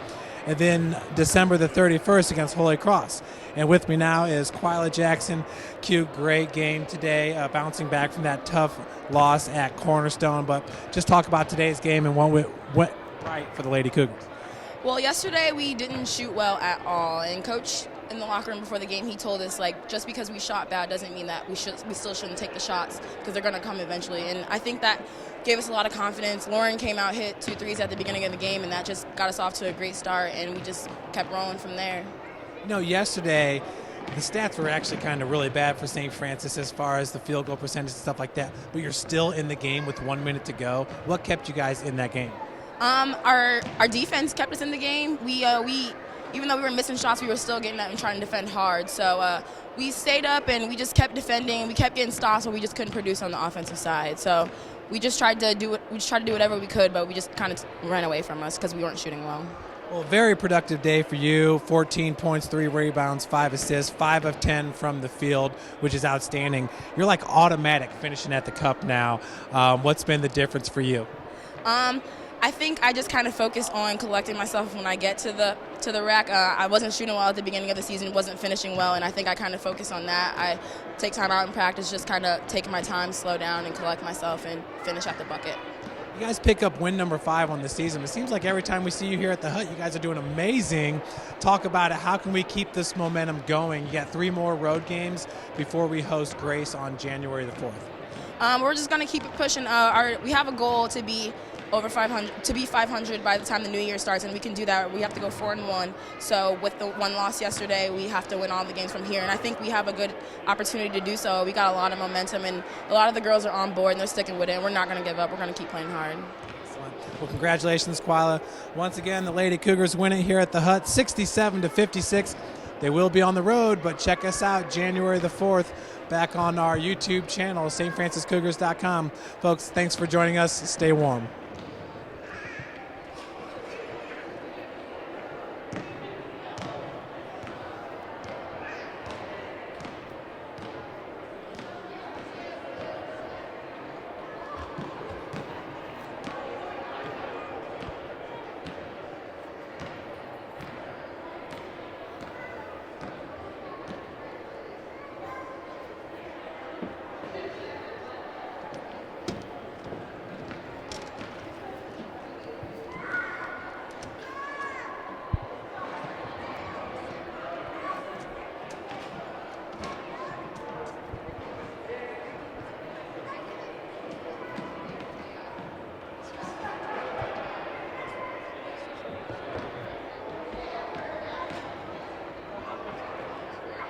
and then December the 31st against Holy Cross. And with me now is Quila Jackson. Q, great game today, bouncing back from that tough loss at Cornerstone. But just talk about today's game and what went right for the Lady Cougars. Well, yesterday we didn't shoot well at all, and Coach in the locker room before the game, he told us, like, just because we shot bad doesn't mean that we still shouldn't take the shots because they're going to come eventually. And I think that gave us a lot of confidence. Lauren came out, hit 2 threes at the beginning of the game, and that just got us off to a great start, and we just kept rolling from there. Yesterday the stats were actually kind of really bad for St. Francis as far as the field goal percentage and stuff like that, but you're still in the game with 1 minute to go. What kept you guys in that game? Our defense kept us in the game. We even though we were missing shots, we were still getting up and trying to defend hard. So we stayed up and we just kept defending. We kept getting stops, but we just couldn't produce on the offensive side. So we just tried to do whatever we could, but we just kind of ran away from us because we weren't shooting well. Well, very productive day for you. 14 points, 3 rebounds, 5 assists, 5 of 10 from the field, which is outstanding. You're like automatic finishing at the cup now. What's been the difference for you? I think I just kind of focus on collecting myself when I get to the rack. I wasn't shooting well at the beginning of the season, wasn't finishing well, and I think I kind of focus on that. I take time out in practice, just kind of take my time, slow down, and collect myself and finish at the bucket. You guys pick up win number 5 on the season. It seems like every time we see you here at the Hut, you guys are doing amazing. Talk about it. How can we keep this momentum going? You got 3 more road games before we host Grace on January the 4th. We're just going to keep it pushing. We have a goal to be over 500, to be 500 by the time the new year starts, and we can do that. We have to go 4-1. So with the 1 loss yesterday, we have to win all the games from here, and I think we have a good opportunity to do so. We got a lot of momentum, and a lot of the girls are on board, and they're sticking with it, and we're not going to give up. We're going to keep playing hard. Well, congratulations, Quila. Once again, the Lady Cougars win it here at the Hut, 67-56. They will be on the road, but check us out January the 4th back on our YouTube channel, stfranciscougars.com. Folks, thanks for joining us. Stay warm.